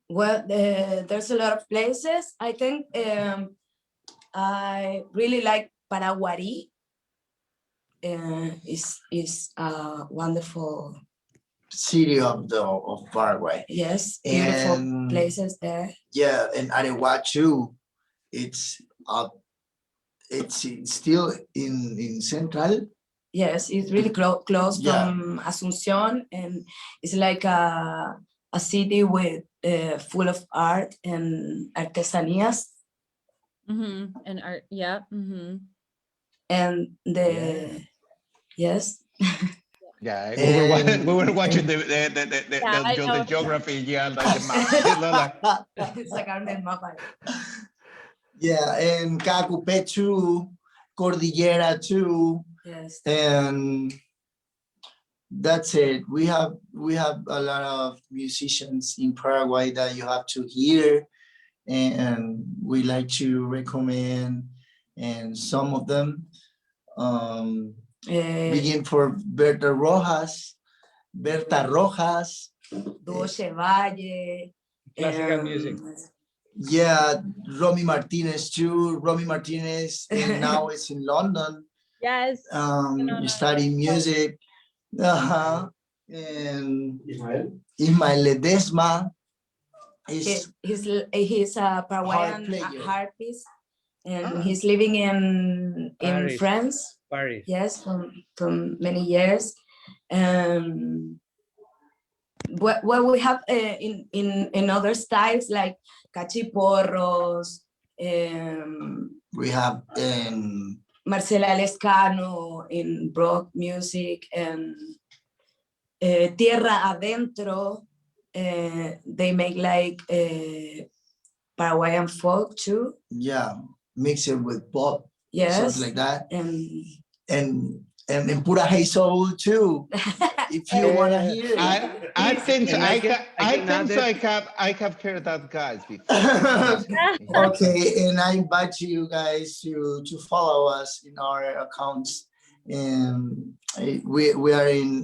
Well, there's a lot of places. I think I really like Paraguay. Is a wonderful city of Paraguay. Yes, beautiful places there. Yeah, and Areguá too. It's still in Central. Yes, it's really close from Asunción, and it's like a city with full of art and artesanías. And art, yeah. And yes. Yeah, we were watching the geography, like the map. Sacaron el mapa. Yeah, and Cacupé too, Cordillera too. Yes. And that's it. We have a lot of musicians in Paraguay that you have to hear, and we like to recommend, and some of them begin for Berta Rojas, Dulce Valle. Classical music. Yeah, Romy Martinez too. Romy Martinez and now is in London. Yes. Studying music. And Ismael Ledesma is he's a Paraguayan harpist, and he's living in Paris. France. Paris. Yes, from many years. What we have in other styles like cachiporros. We have Marcela Lescano in rock music, and Tierra Adentro. They make like Paraguayan folk too. Yeah, mix it with pop. Yes, something like that. And PURAHEI SOUL too. If you wanna hear it. I think so. I have heard that guys before. Okay, and I invite you guys to follow us in our accounts. And we are in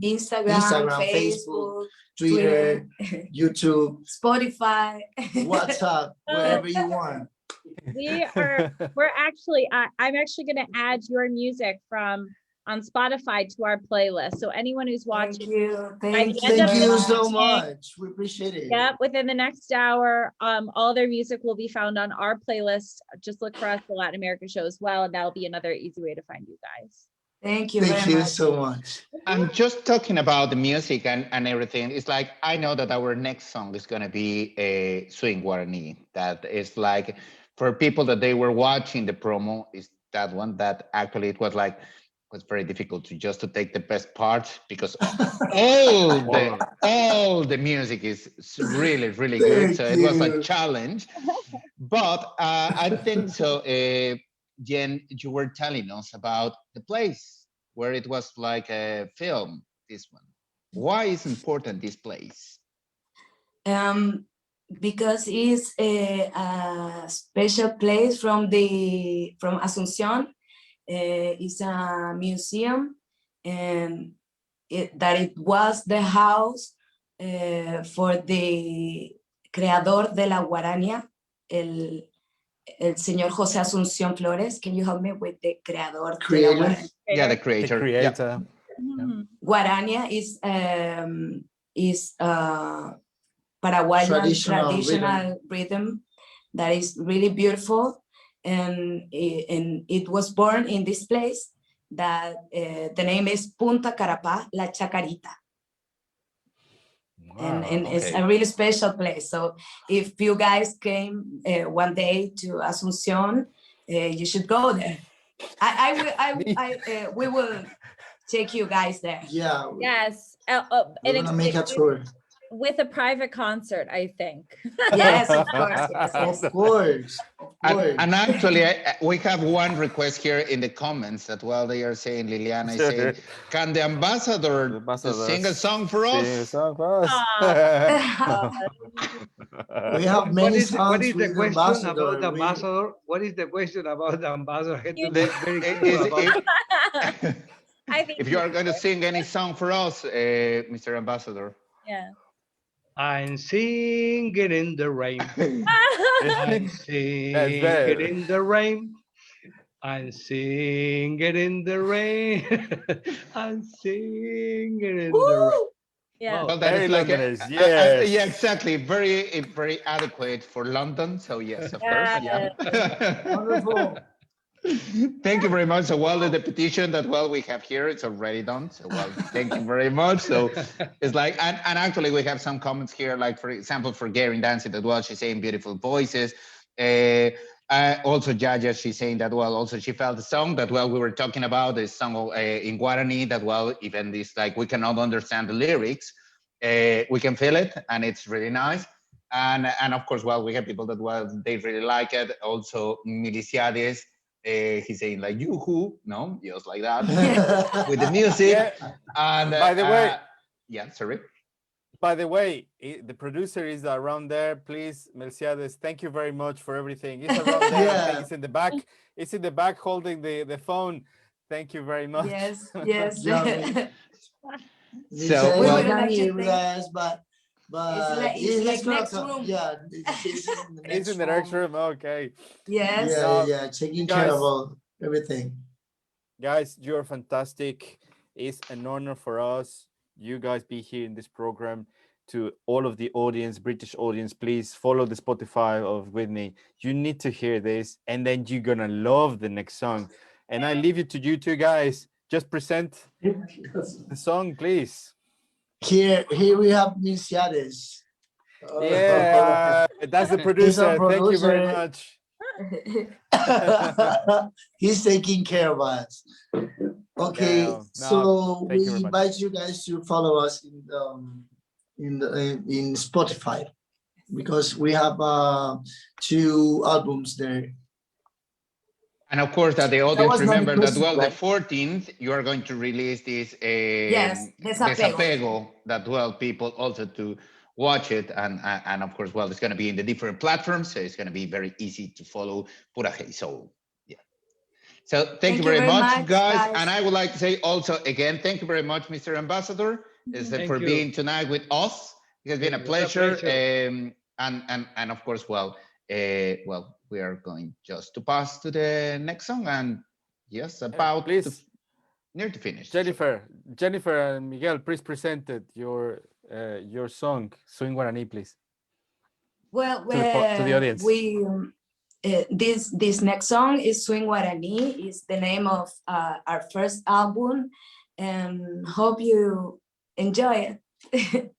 Instagram, Facebook, Twitter, YouTube, Spotify, WhatsApp, wherever you want. We're actually, I'm actually going to add your music on Spotify to our playlist. So anyone who's watching, thank you so much. We appreciate it. Yeah, within the next hour, all their music will be found on our playlist. Just look for us, the Latin American show as well, and that'll be another easy way to find you guys. Thank you. Thank you so much. I'm just talking about the music and everything. It's like, I know that our next song is going to be a swing Guarani. That is like, for people that they were watching the promo, is that one that actually it was like, was very difficult to take the best part, because all the music is really, really good. So it was a challenge. But I think so, Jen, you were telling us about the place where it was like a film, this one. Why is important this place? Because it's a special place from Asunción. It's a museum, and it was the house for the creador de la guarania, el señor José Asunción Flores. Can you help me with the creador? Yeah, the creator. The creator. Yeah. Guarania is Paraguayan traditional rhythm that is really beautiful, and it was born in this place that the name is Punta Carapá, La Chacarita. Wow, and it's a really special place. So if you guys came one day to Asunción, you should go there. We will take you guys there. Yeah. Yes. We're gonna make a tour. With a private concert, I think. Yes, of course. Yes. Of course. And actually, we have one request here in the comments that while they are saying, Liliana is saying, can the ambassador sing a song for us? Sing a song for us. We have many songs. What is the question about the ambassador? What is the question about the ambassador? I think if you are going to sing any song for us, Mr. Ambassador. Yeah. I'm singing in the rain. I'm singing in the rain. I'm singing in the rain. I'm singing in the rain. Yeah. Well, that is like yeah, exactly. Very adequate for London. So yes, of course. Yeah. Wonderful. Thank you very much. So while the petition that we have here, it's already done. So thank you very much. So it's like, and actually we have some comments here, like for example, for Gary Dancing that she's saying beautiful voices. Also Jaja, she's saying that also she felt the song that we were talking about, the song in Guarani that even this, like, we cannot understand the lyrics, we can feel it, and it's really nice. And of course, we have people that they really like it. Also Miliciades, he's saying like yoo-hoo, no, just like that with the music. Yeah. And by the way, yeah, sorry. By the way, the producer is around there. Please, Miliciades, thank you very much for everything. It's around there. Yeah. I think it's in the back. It's in the back holding the phone. Thank you very much. Yes. So we can't hear you guys, but but it's like gonna next come. room. Yeah, he's in the He's in the next room. Okay. Yes. Yeah, taking care of everything. Guys, you're fantastic. It's an honor for us. You guys be here in this program. To all of the audience, British audience, please follow the Spotify of Whitney. You need to hear this, and then you're gonna love the next song. And I leave it to you two guys. Just present the song, please. Here we have Miss Yades. Yeah, that's the producer. Thank you very producer. much. He's taking care of us. Okay, Yeah, no, so thank we you very much. invite you guys to follow us in Spotify, because we have 2 albums there. And of course, that the audience was not remember that, inclusive, well, right? the 14th, you are going to release this Yes, Desapego, that, well, people also to watch it. And of course, well, it's going to be in the different platforms. So it's going to be very easy to follow PURAHEI SOUL. Yeah. So thank you very much, guys. And I would like to say also, again, thank you very much, Mr. Ambassador, for being tonight with us. It has been a pleasure. And of course, well, we are going just to pass to the next song, and yes, about near to finish. Jennifer and Miguel, please present your song, Swing Guarani, please. Well, to the audience. We this next song is Swing Guarani. Is the name of our first album, and hope you enjoy it.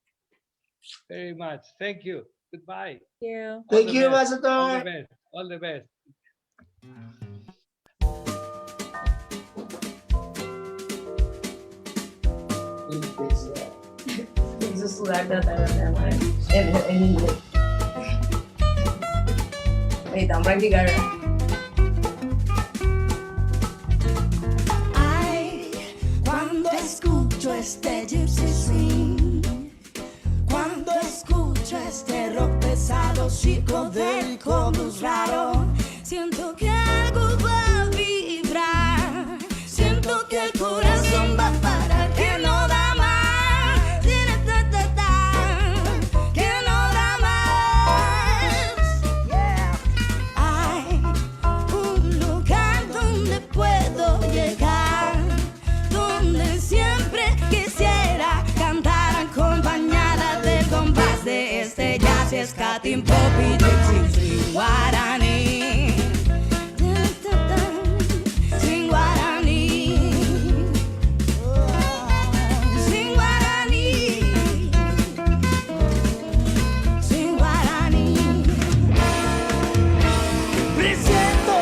Very much. Thank you. Goodbye. Thank you. Thank you, All the Ambassador. best. All the best. Hizo sudar tratar en inglés. Necesitan practicar. Ay, cuando escucho este gypsy swing, cuando escucho este rock pesado, psicodélico, blues raro, siento que algo va a vibrar, siento que el corazón va a parar, que no da más, que no da más. Hay un lugar donde puedo llegar, donde siempre quisiera cantar acompañada del compás de este jazz, skating, pop y gypsy guaraní. Swing guaraní. Swing guaraní. Swing guaraní. Presiento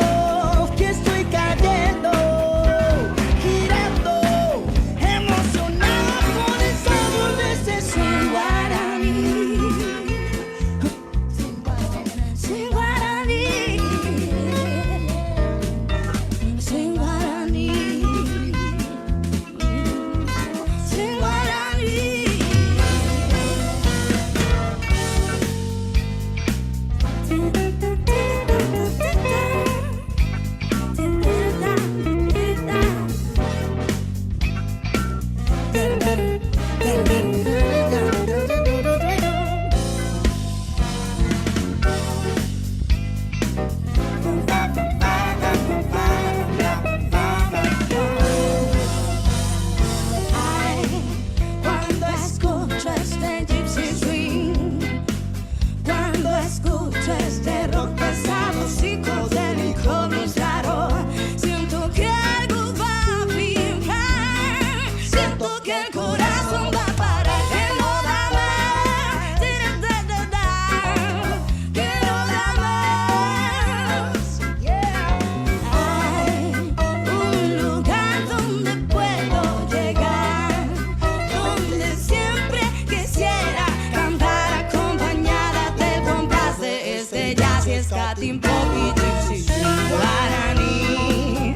que estoy cayendo, girando, emocionado por el sabor de ese swing guaraní. Swing guaraní. Swing guaraní. Swing guaraní. Ay, cuando escucho este gypsy swing, cuando escucho este rock pesado, psicodélico, blues raro, siento que algo va a vibrar, siento que el corazón va a parar, que no da más, que no da más. Hay un lugar donde puedo llegar, donde siempre quisiera cantar acompañada del compás de este jazz, skating, pop y gypsy guaraní.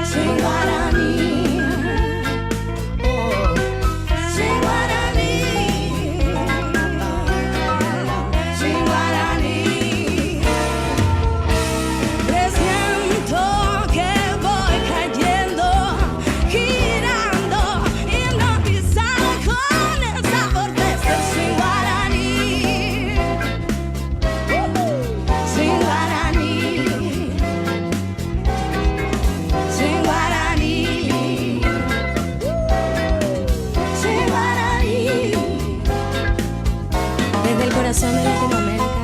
Swing guaraní. Swing guaraní. Swing guaraní. Presiento que voy cayendo, girando, hipnotizado con el sabor Del corazón de Latinoamérica,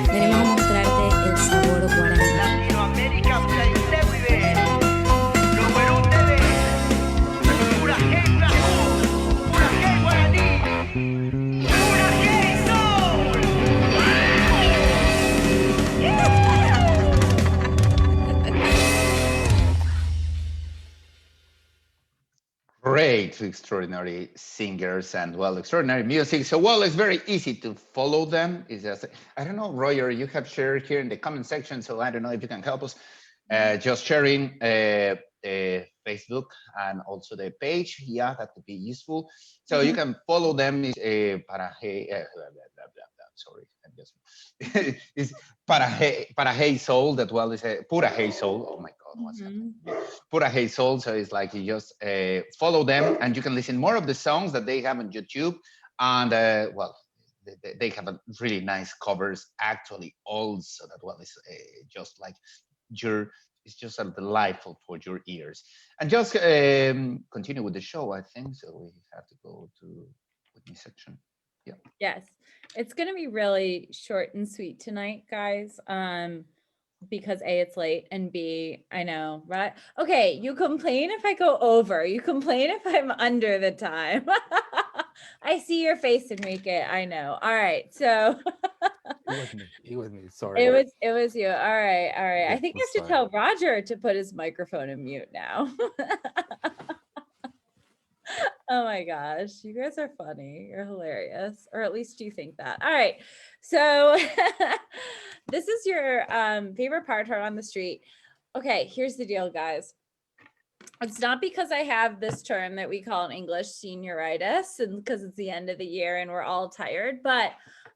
venimos a mostrarte el sabor guaraní. Latinoamérica, lo bueno ustedes, PURAHEI Blanco, PURAHEI Guaraní, PURAHEI Soul. Great, extraordinary singers and well, extraordinary music. So well, it's very easy to follow them. It's just, I don't know, Royer, you have shared here in the comment section, so I don't know if you can help us. Just sharing Facebook and also the page. Yeah, that could be useful. So you can follow them. Sorry, I'm just it's PURAHEI Soul. That well is a PURAHEI Soul. Oh my God, what's happening? PURAHEI Soul. So it's like you just follow them, and you can listen more of the songs that they have on YouTube. And well, they have a really nice covers. Actually, also that well is just like it's just a delightful for your ears. And just continue with the show. I think so. We have to go to the section. Yeah. Yes, it's going to be really short and sweet tonight, guys. Because A, it's late, and B, I know, right? Okay, you complain if I go over. You complain if I'm under the time. I see your face, Enrique. I know. All right, so It was me. Sorry. it was you. All right. I think I have to Sorry. tell Roger to put his microphone in mute now. Oh my gosh, you guys are funny. You're hilarious, or at least you think that. All right, so this is your favorite part, Heart on the Street. Okay, here's the deal, guys. It's not because I have this term that we call in English senioritis, and because it's the end of the year and we're all tired, but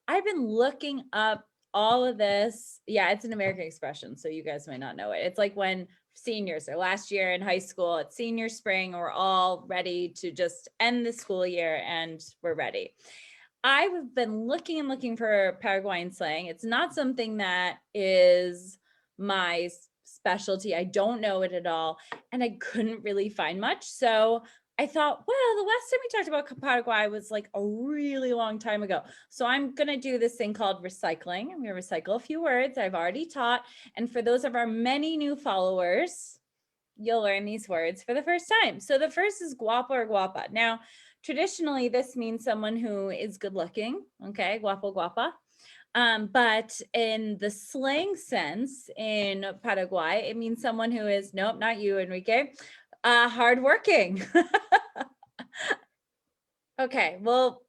I've been looking up all of this. Yeah, it's an American expression, so you guys might not know it. It's like when seniors, or last year in high school, it's senior spring, we're all ready to just end the school year and we're ready. I've been looking and looking for Paraguayan slang. It's not something that is my specialty. I don't know it at all, and I couldn't really find much. So I thought, well, the last time we talked about Paraguay was like a really long time ago. So I'm going to do this thing called recycling. I'm going to recycle a few words I've already taught. And for those of our many new followers, you'll learn these words for the first time. So the first is guapo or guapa. Now, traditionally, this means someone who is good looking. Okay, guapo, guapa. But in the slang sense in Paraguay, it means someone who is, nope, not you, Enrique, hardworking. Okay, well,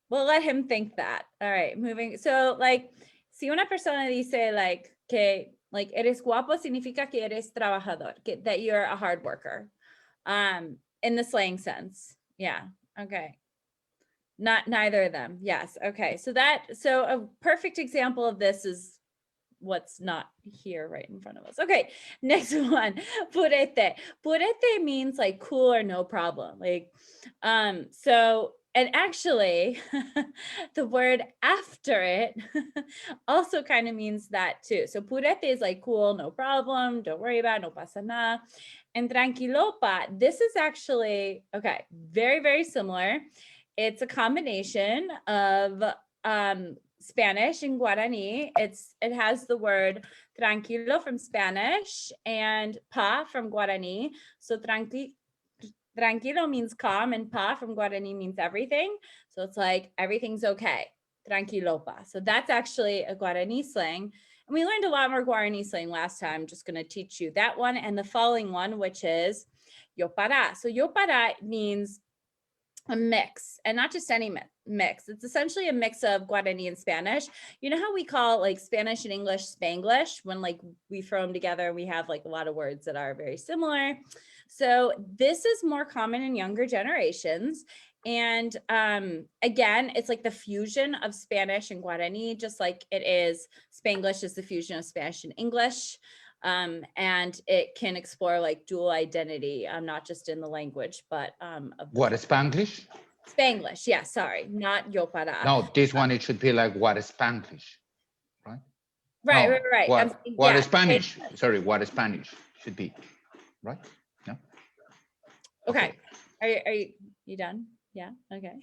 we'll let him think that. All right, moving. So like, si una persona dice like que like eres guapo significa que eres trabajador, that you're a hard worker. In the slang sense. Yeah. Okay. Not neither of them. Yes. Okay. So a perfect example of this is what's not here right in front of us. Okay, next one, purete. Purete means like cool or no problem. Like, so, and actually the word after it also kind of means that too. So purete is like cool, no problem, don't worry about it, no pasa nada. And tranquilopa, this is actually, okay, very, very similar. It's a combination of Spanish and Guarani. It has the word tranquilo from Spanish and pa from Guarani. So tranquilo means calm, and pa from Guarani means everything. So it's like everything's okay. Tranquilopa. So that's actually a Guarani slang. And we learned a lot more Guarani slang last time. I'm just going to teach you that one and the following one, which is yo para. So yo para means a mix, and not just any mix. It's essentially a mix of Guarani and Spanish. You know how we call like Spanish and English Spanglish, when like we throw them together and we have like a lot of words that are very similar. So this is more common in younger generations. And again, it's like the fusion of Spanish and Guarani, just like it is Spanglish is the fusion of Spanish and English. And it can explore like dual identity, not just in the language, but what is Spanglish? Spanglish, yeah, sorry, not yo para. No, this one it should be like what is Spanglish, right? Right, no, right. What is Spanish? Sorry, what is Spanish should be, right? No. Okay. Are you done? Yeah, okay.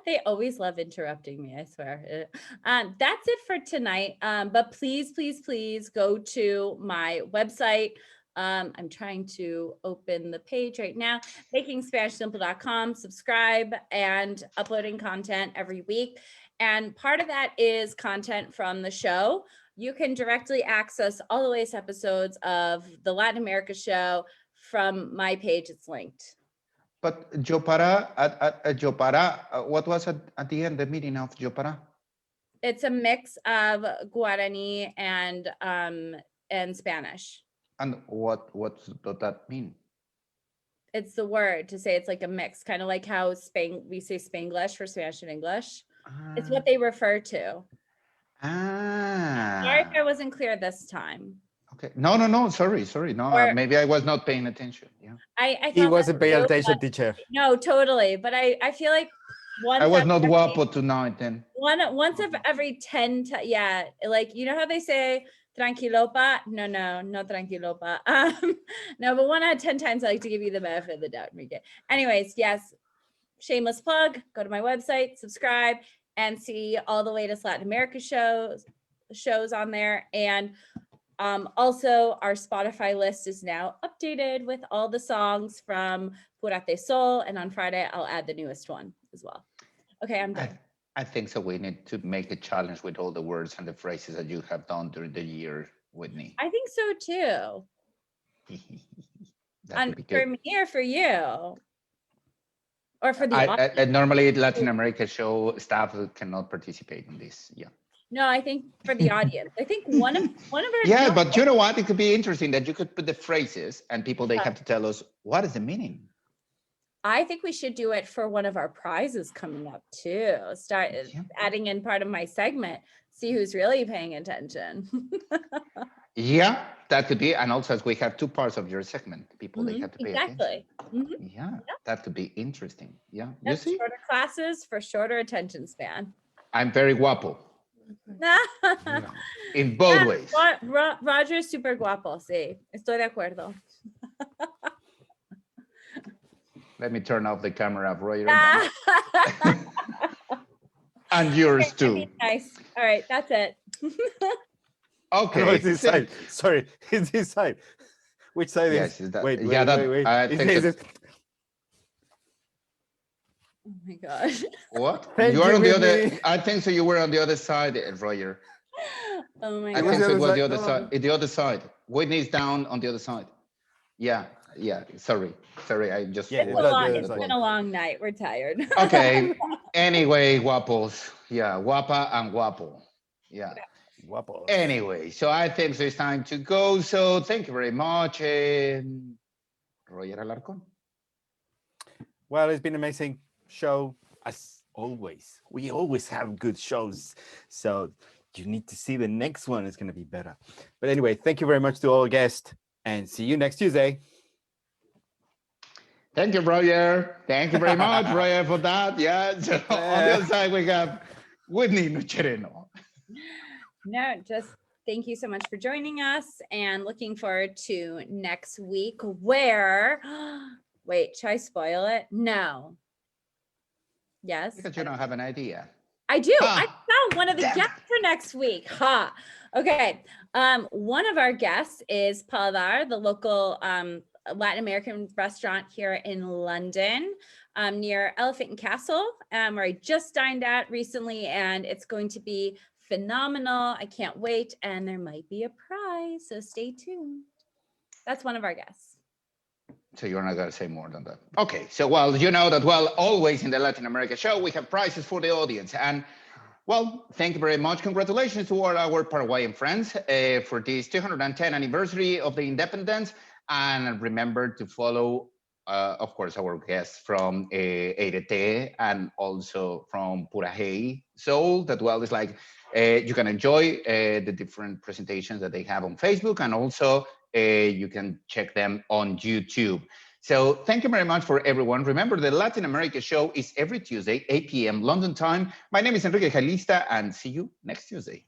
They always love interrupting me, I swear. That's it for tonight. But please, please, please go to my website. I'm trying to open the page right now, makingspanishsimple.com, subscribe, and uploading content every week. And part of that is content from the show. You can directly access all the latest episodes of the Latin America show from my page. It's linked. But what was at the end, the meaning of Jopara? It's a mix of Guarani and Spanish. And what does that mean? It's the word to say it's like a mix, kind of like how we say Spanglish for Spanish and English. It's what they refer to. Sorry if I wasn't clear this time. Okay. No. Sorry. No, maybe I was not paying attention. Yeah. He wasn't paying attention, teacher. No, totally. But I feel like I was not guapo tonight then. Once of every 10, yeah. Like, you know how they say tranquilopa? No tranquilopa. No, but 1 out of 10 times I like to give you the benefit of the doubt, Enrique. Anyways, yes, shameless plug. Go to my website, subscribe, and see all the latest Latin America shows on there. And also our Spotify list is now updated with all the songs from PURAHEI SOUL, and on Friday I'll add the newest one as well. Okay, I'm done. I think so. We need to make a challenge with all the words and the phrases that you have done during the year, Whitney. I think so too. And for me or for you? Or for the audience? Normally Latin America show staff cannot participate in this. Yeah. No, I think for the audience. I think one of our yeah, but you know what? It could be interesting that you could put the phrases and people they have to tell us what is the meaning. I think we should do it for one of our prizes coming up too. Start adding in part of my segment. See who's really paying attention. Yeah, that could be. And also, as we have 2 parts of your segment, people they have to pay attention. Yeah, that could be interesting. Yeah, you see, shorter classes for shorter attention span. I'm very guapo. In both ways. Roger es super guapo, sí. Estoy de acuerdo. Let me turn off the camera of Roger. And yours too. Nice. All right, that's it. Okay. No, it's this side. Sorry, it's this side. Which side is? That, wait. I think oh my gosh. What? You are on the other. I think so. You were on the other side, Roger. Oh my I God. think so it was the other side. The other side. Whitney's down on the other side. Yeah. Sorry. I just. It's been a long night. We're tired. Okay. Anyway, guapos. Yeah, guapa and guapo. Yeah. Guapo. Anyway, so I think so it's time to go. So thank you very much, Roger Alarcón. Well, it's been an amazing show as always. We always have good shows, so you need to see the next one. It's going to be better. But anyway, thank you very much to all guests, and see you next Tuesday. Thank you, Roger. Thank you very much, Roger, for that. Yeah. So on the other side we have Whitney Nochereno. No, just thank you so much for joining us, and looking forward to next week where, wait, should I spoil it? No. Yes. Because you don't have an idea. I do. I found one of the guests for next week. Ha. Okay. One of our guests is Paladar, the local Latin American restaurant here in London, near Elephant and Castle, where I just dined at recently, and it's going to be phenomenal. I can't wait, and there might be a prize, so stay tuned. That's one of our guests. So you're not going to say more than that. Okay, so well, you know that, well, always in the Latin America show, we have prizes for the audience. And well, thank you very much. Congratulations to all our Paraguayan friends for this 210th anniversary of the independence. And remember to follow, of course, our guests from EIRETE and also from PURAHEI SOUL. That well is like, you can enjoy the different presentations that they have on Facebook, and also you can check them on YouTube. So thank you very much for everyone. Remember, the Latin America show is every Tuesday, 8 p.m. London time. My name is Enrique Jalista, and see you next Tuesday.